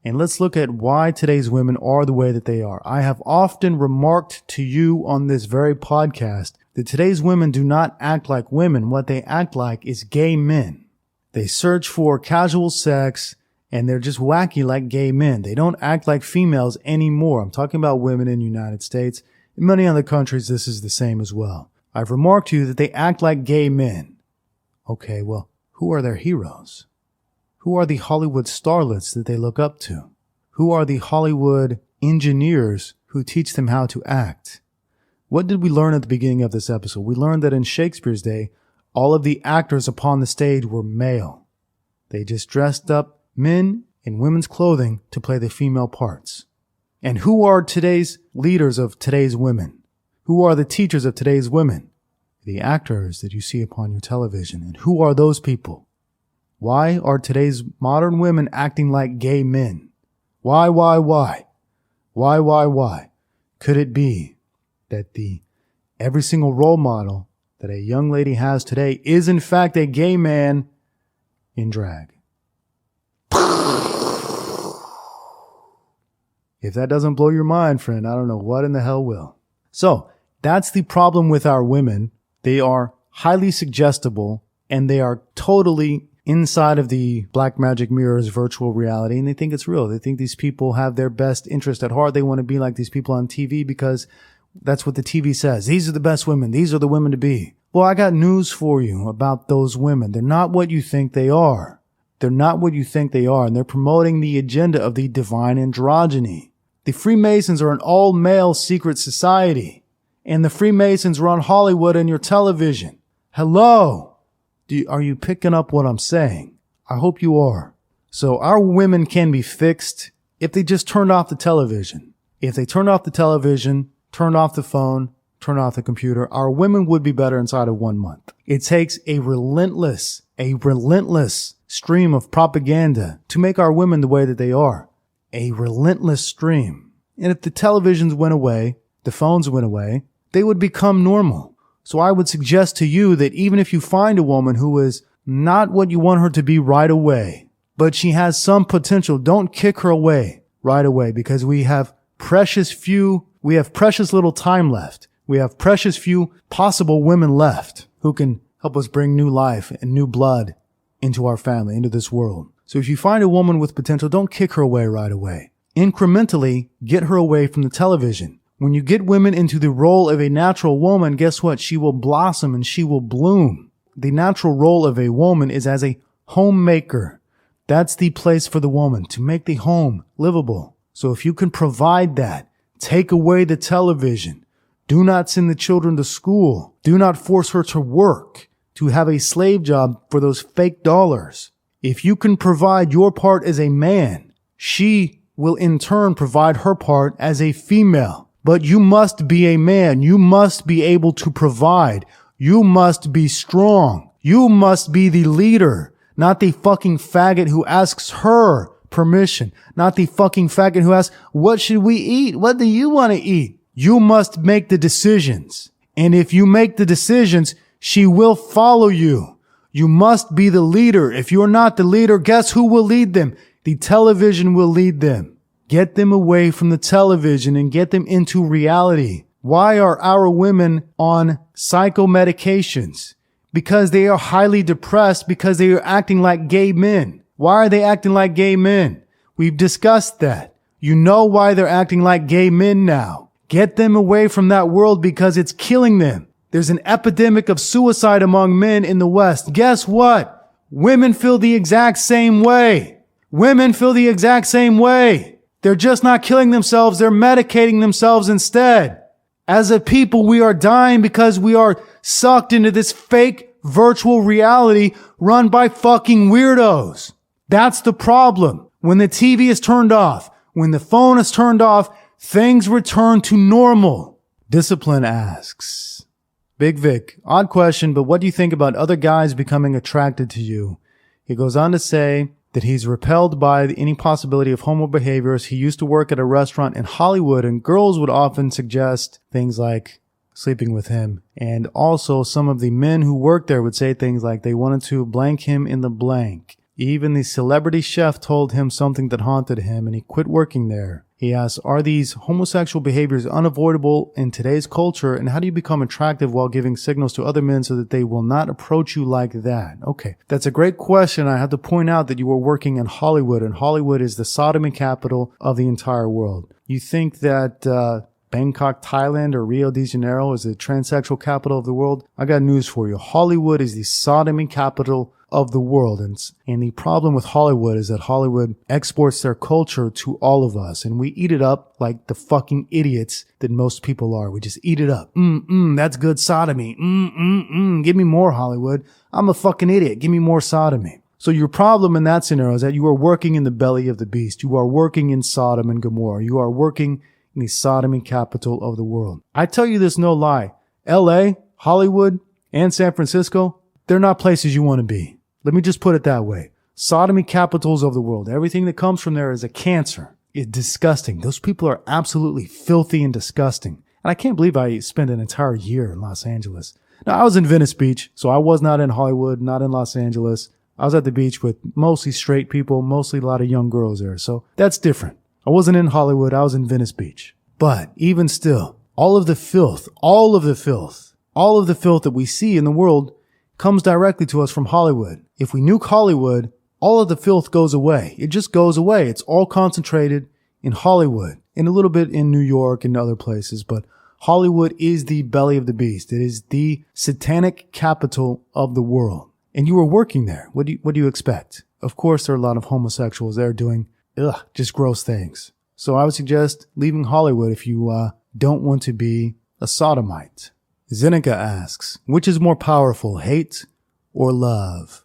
And let's look at why today's women are the way that they are. I have often remarked to you on this very podcast that today's women do not act like women. What they act like is gay men. They search for casual sex and they're just wacky like gay men. They don't act like females anymore. I'm talking about women in the United States. In many other countries, this is the same as well. I've remarked to you that they act like gay men. Okay, well, who are their heroes? Who are the Hollywood starlets that they look up to? Who are the Hollywood engineers who teach them how to act? What did we learn at the beginning of this episode? We learned that in Shakespeare's day, all of the actors upon the stage were male. They just dressed up men in women's clothing to play the female parts. And who are today's leaders of today's women? Who are the teachers of today's women? The actors that you see upon your television. And who are those people? Why are today's modern women acting like gay men? Why? Why? Could it be that every single role model that a young lady has today is in fact a gay man in drag? If that doesn't blow your mind, friend, I don't know what in the hell will. So that's the problem with our women. They are highly suggestible and they are totally inside of the Black Magic Mirror's virtual reality, and they think it's real. They think these people have their best interest at heart. They want to be like these people on TV because that's what the TV says. These are the best women. These are the women to be. Well, I got news for you about those women. They're not what you think they are. They're not what you think they are, and they're promoting the agenda of the divine androgyny. The Freemasons are an all-male secret society, and the Freemasons run Hollywood and your television. Hello? Are you picking up what I'm saying? I hope you are. So our women can be fixed if they just turned off the television. If they turned off the television, turned off the phone, turned off the computer, our women would be better inside of 1 month. It takes a relentless stream of propaganda to make our women the way that they are. A relentless stream. And if the televisions went away, the phones went away, they would become normal. So I would suggest to you that even if you find a woman who is not what you want her to be right away, but she has some potential, don't kick her away right away because we have precious little time left. We have precious few possible women left who can help us bring new life and new blood into our family, into this world. So if you find a woman with potential, don't kick her away right away. Incrementally, get her away from the television. When you get women into the role of a natural woman, guess what? She will blossom and she will bloom. The natural role of a woman is as a homemaker. That's the place for the woman, to make the home livable. So if you can provide that, take away the television. Do not send the children to school. Do not force her to work, to have a slave job for those fake dollars. If you can provide your part as a man, she will in turn provide her part as a female. But you must be a man. You must be able to provide. You must be strong. You must be the leader, not the fucking faggot who asks her permission, not the fucking faggot who asks, what should we eat? What do you want to eat? You must make the decisions. And if you make the decisions, she will follow you. You must be the leader. If you're not the leader, guess who will lead them? The television will lead them. Get them away from the television and get them into reality. Why are our women on psychomedications? Because they are highly depressed because they are acting like gay men. Why are they acting like gay men? We've discussed that. You know why they're acting like gay men now. Get them away from that world because it's killing them. There's an epidemic of suicide among men in the West. Guess what? Women feel the exact same way. Women feel the exact same way. They're just not killing themselves. They're medicating themselves instead. As a people, we are dying because we are sucked into this fake virtual reality run by fucking weirdos. That's the problem. When the TV is turned off, when the phone is turned off, things return to normal. Discipline asks, Big Vic, odd question, but what do you think about other guys becoming attracted to you? He goes on to say, that he's repelled by any possibility of homo behaviors. He used to work at a restaurant in Hollywood, and girls would often suggest things like sleeping with him. And also some of the men who worked there would say things like they wanted to blank him in the blank. Even the celebrity chef told him something that haunted him, and he quit working there. He asks, are these homosexual behaviors unavoidable in today's culture, and how do you become attractive while giving signals to other men so that they will not approach you like that? Okay, that's a great question. I have to point out that you were working in Hollywood, and Hollywood is the sodomy capital of the entire world. You think that Bangkok, Thailand, or Rio de Janeiro is the transsexual capital of the world? I got news for you. Hollywood is the sodomy capital of the world. And the problem with Hollywood is that Hollywood exports their culture to all of us, and we eat it up like the fucking idiots that most people are. We just eat it up. That's good sodomy. Give me more, Hollywood. I'm a fucking idiot. Give me more sodomy. So your problem in that scenario is that you are working in the belly of the beast. You are working in Sodom and Gomorrah. You are working in the sodomy capital of the world. I tell you this, no lie. LA, Hollywood, and San Francisco, they're not places you want to be. Let me just put it that way. Sodomy capitals of the world. Everything that comes from there is a cancer. It's disgusting. Those people are absolutely filthy and disgusting. And I can't believe I spent an entire year in Los Angeles. Now, I was in Venice Beach, so I was not in Hollywood, not in Los Angeles. I was at the beach with mostly straight people, mostly a lot of young girls there. So that's different. I wasn't in Hollywood. I was in Venice Beach. But even still, all of the filth that we see in the world comes directly to us from Hollywood. If we nuke Hollywood, all of the filth goes away. It just goes away. It's all concentrated in Hollywood and a little bit in New York and other places. But Hollywood is the belly of the beast. It is the satanic capital of the world. And you were working there. What do you expect? Of course, there are a lot of homosexuals there doing just gross things. So I would suggest leaving Hollywood if you don't want to be a sodomite. Zeneca asks, which is more powerful, hate or love?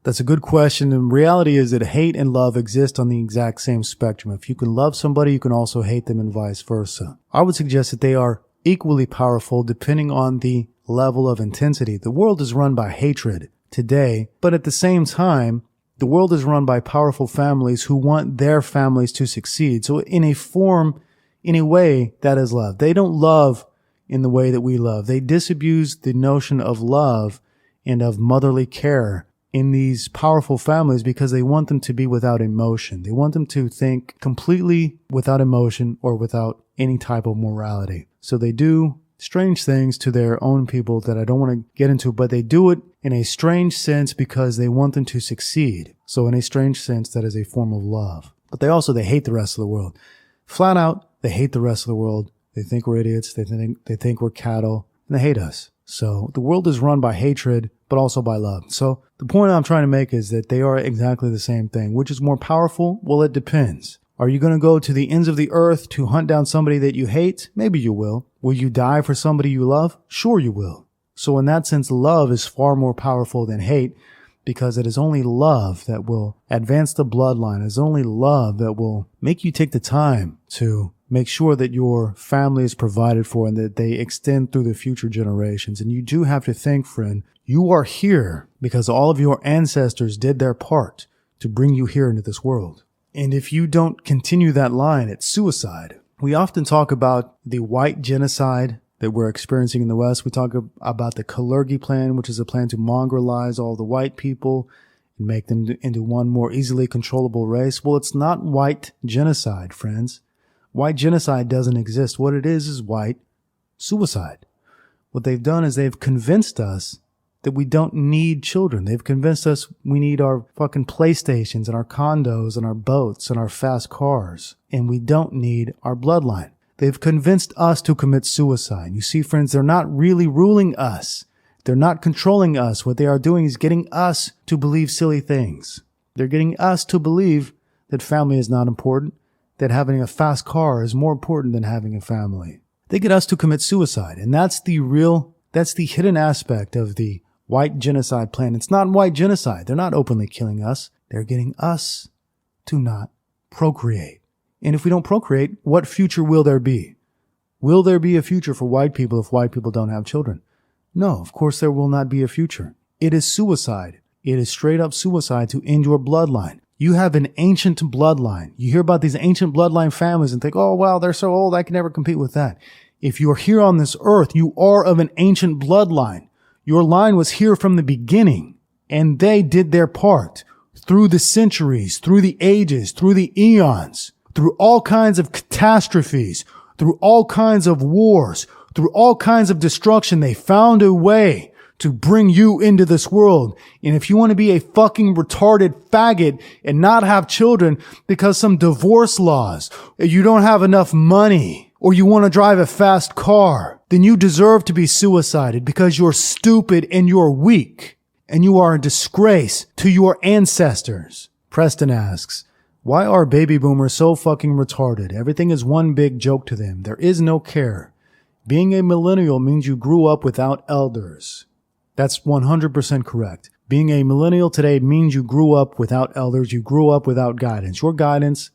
That's a good question. And reality is that hate and love exist on the exact same spectrum. If you can love somebody, you can also hate them and vice versa. I would suggest that they are equally powerful depending on the level of intensity. The world is run by hatred today, but at the same time, the world is run by powerful families who want their families to succeed. So in a way, that is love. They don't love in the way that we love. They disabuse the notion of love and of motherly care in these powerful families because they want them to be without emotion. They want them to think completely without emotion or without any type of morality. So they do strange things to their own people that I don't want to get into, but they do it in a strange sense because they want them to succeed. So in a strange sense, that is a form of love. But they hate the rest of the world. Flat out, they hate the rest of the world. They think we're idiots. They think we're cattle, and they hate us. So the world is run by hatred, but also by love. So the point I'm trying to make is that they are exactly the same thing. Which is more powerful? Well, it depends. Are you going to go to the ends of the earth to hunt down somebody that you hate? Maybe you will. Will you die for somebody you love? Sure you will. So in that sense, love is far more powerful than hate because it is only love that will advance the bloodline. It is only love that will make you take the time to make sure that your family is provided for and that they extend through the future generations. And you do have to think, friend, you are here because all of your ancestors did their part to bring you here into this world. And if you don't continue that line, it's suicide. We often talk about the white genocide that we're experiencing in the West. We talk about the Kalergi plan, which is a plan to mongrelize all the white people and make them into one more easily controllable race. Well, it's not white genocide, friends. White genocide doesn't exist. What it is white suicide. What they've done is they've convinced us that we don't need children. They've convinced us we need our fucking PlayStations and our condos and our boats and our fast cars. And we don't need our bloodline. They've convinced us to commit suicide. You see, friends, they're not really ruling us. They're not controlling us. What they are doing is getting us to believe silly things. They're getting us to believe that family is not important, that having a fast car is more important than having a family. They get us to commit suicide. And that's the hidden aspect of the white genocide plan. It's not white genocide. They're not openly killing us. They're getting us to not procreate. And if we don't procreate, what future will there be? Will there be a future for white people if white people don't have children? No, of course there will not be a future. It is suicide. It is straight up suicide to end your bloodline. You have an ancient bloodline. You hear about these ancient bloodline families and think, oh, wow, they're so old, I can never compete with that. If you're here on this earth, you are of an ancient bloodline. Your line was here from the beginning, and they did their part through the centuries, through the ages, through the eons, through all kinds of catastrophes, through all kinds of wars, through all kinds of destruction. They found a way to bring you into this world. And if you want to be a fucking retarded faggot and not have children because some divorce laws, you don't have enough money, or you want to drive a fast car, then you deserve to be suicided because you're stupid and you're weak and you are a disgrace to your ancestors. Preston asks, why are baby boomers so fucking retarded? Everything is one big joke to them. There is no care. Being a millennial means you grew up without elders. That's 100% correct. Being a millennial today means you grew up without elders. You grew up without guidance. Your guidance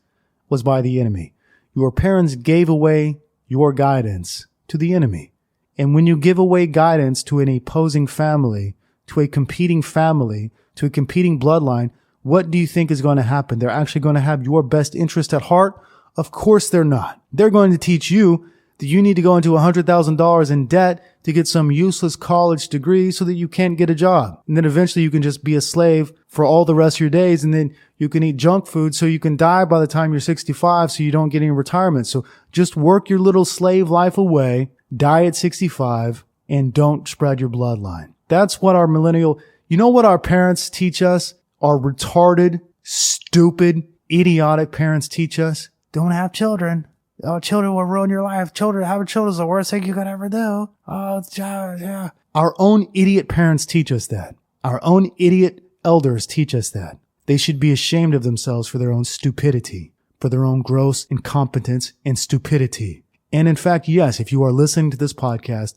was by the enemy. Your parents gave away your guidance to the enemy. And when you give away guidance to an opposing family, to a competing family, to a competing bloodline, what do you think is going to happen? They're actually going to have your best interest at heart? Of course they're not. They're going to teach you that you need to go into $100,000 in debt to get some useless college degree so that you can't get a job. And then eventually you can just be a slave for all the rest of your days, and then you can eat junk food so you can die by the time you're 65 so you don't get any retirement. So just work your little slave life away, die at 65, and don't spread your bloodline. That's what our millennial, you know what our parents teach us? Our retarded, stupid, idiotic parents teach us? Don't have children. Oh, children will ruin your life. Having children is the worst thing you could ever do. Oh, yeah. Our own idiot parents teach us that. Our own idiot elders teach us that. They should be ashamed of themselves for their own stupidity, for their own gross incompetence and stupidity. And in fact, yes, if you are listening to this podcast,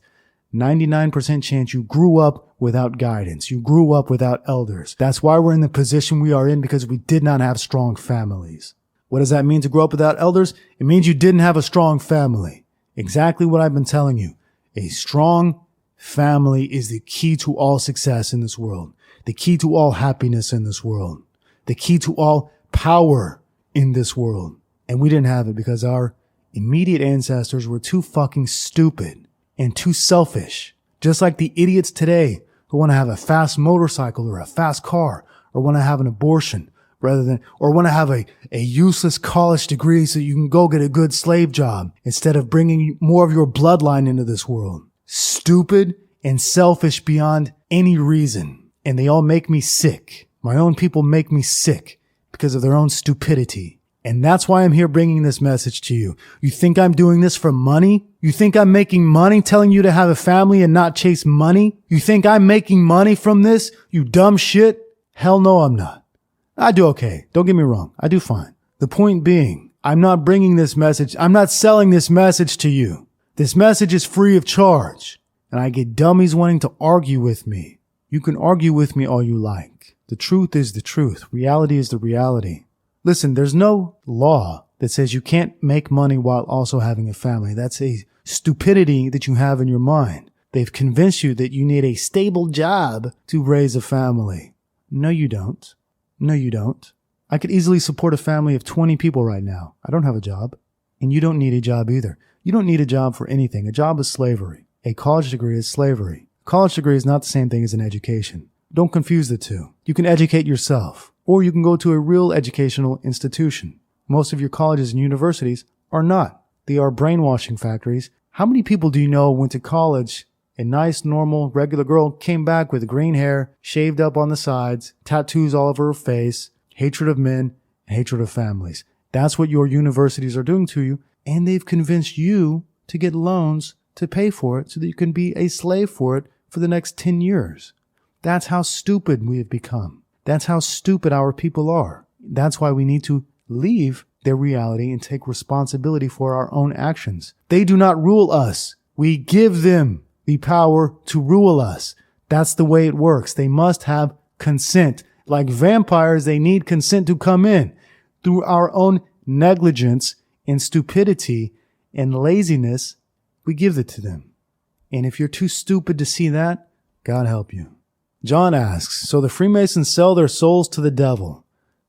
99% chance you grew up without guidance. You grew up without elders. That's why we're in the position we are in, because we did not have strong families. What does that mean to grow up without elders? It means you didn't have a strong family. Exactly what I've been telling you. A strong family is the key to all success in this world. The key to all happiness in this world. The key to all power in this world. And we didn't have it because our immediate ancestors were too fucking stupid and too selfish. Just like the idiots today who want to have a fast motorcycle or a fast car or want to have an abortion, or want to have a useless college degree so you can go get a good slave job instead of bringing more of your bloodline into this world. Stupid and selfish beyond any reason. And they all make me sick. My own people make me sick because of their own stupidity. And that's why I'm here bringing this message to you. You think I'm doing this for money? You think I'm making money telling you to have a family and not chase money? You think I'm making money from this, you dumb shit? Hell no, I'm not. I do okay. Don't get me wrong. I do fine. The point being, I'm not bringing this message. I'm not selling this message to you. This message is free of charge. And I get dummies wanting to argue with me. You can argue with me all you like. The truth is the truth. Reality is the reality. Listen, there's no law that says you can't make money while also having a family. That's a stupidity that you have in your mind. They've convinced you that you need a stable job to raise a family. No, you don't. No, you don't. I could easily support a family of 20 people right now. I don't have a job. And you don't need a job either. You don't need a job for anything. A job is slavery. A college degree is slavery. A college degree is not the same thing as an education. Don't confuse the two. You can educate yourself, or you can go to a real educational institution. Most of your colleges and universities are not. They are brainwashing factories. How many people do you know went to college? A nice, normal, regular girl came back with green hair, shaved up on the sides, tattoos all over her face, hatred of men, and hatred of families. That's what your universities are doing to you, and they've convinced you to get loans to pay for it so that you can be a slave for it for the next 10 years. That's how stupid we have become. That's how stupid our people are. That's why we need to leave their reality and take responsibility for our own actions. They do not rule us. We give them the power to rule us. That's the way it works. They must have consent. Like vampires, they need consent to come in. Through our own negligence and stupidity and laziness, we give it to them. And if you're too stupid to see that, God help you. John asks, so the Freemasons sell their souls to the devil.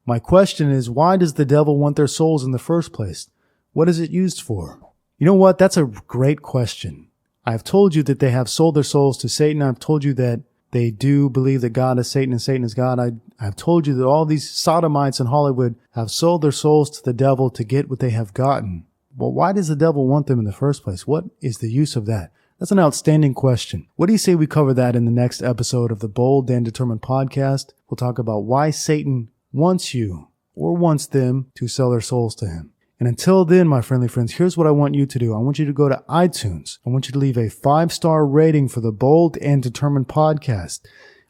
My question is, why does the devil want their souls in the first place? What is it used for? You know what? That's a great question. I've told you that they have sold their souls to Satan. I've told you that they do believe that God is Satan and Satan is God. I've told you that all these sodomites in Hollywood have sold their souls to the devil to get what they have gotten. Well, why does the devil want them in the first place? What is the use of that? That's an outstanding question. What do you say we cover that in the next episode of the Bold and Determined podcast? We'll talk about why Satan wants you or wants them to sell their souls to him. And until then, my friendly friends, here's what I want you to do. I want you to go to iTunes. I want you to leave a 5-star rating for the Bold and Determined podcast.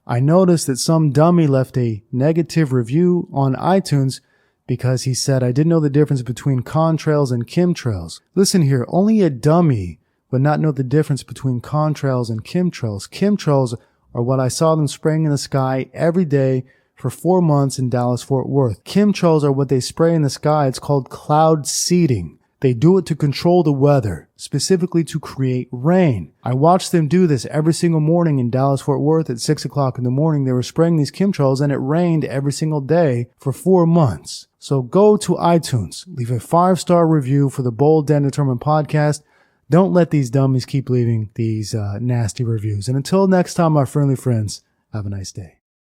I noticed that some dummy left a negative review on iTunes because he said, I didn't know the difference between contrails and chemtrails. Listen here, only a dummy would not know the difference between contrails and chemtrails. Chemtrails are what I saw them spraying in the sky every day for 4 months in Dallas-Fort Worth. Chemtrails are what they spray in the sky. It's called cloud seeding. They do it to control the weather, specifically to create rain. I watched them do this every single morning in Dallas-Fort Worth at 6 o'clock in the morning. They were spraying these chemtrails and it rained every single day for 4 months. So go to iTunes, leave a 5-star review for the Bold and Determined podcast. Don't let these dummies keep leaving these nasty reviews. And until next time, my friendly friends, have a nice day.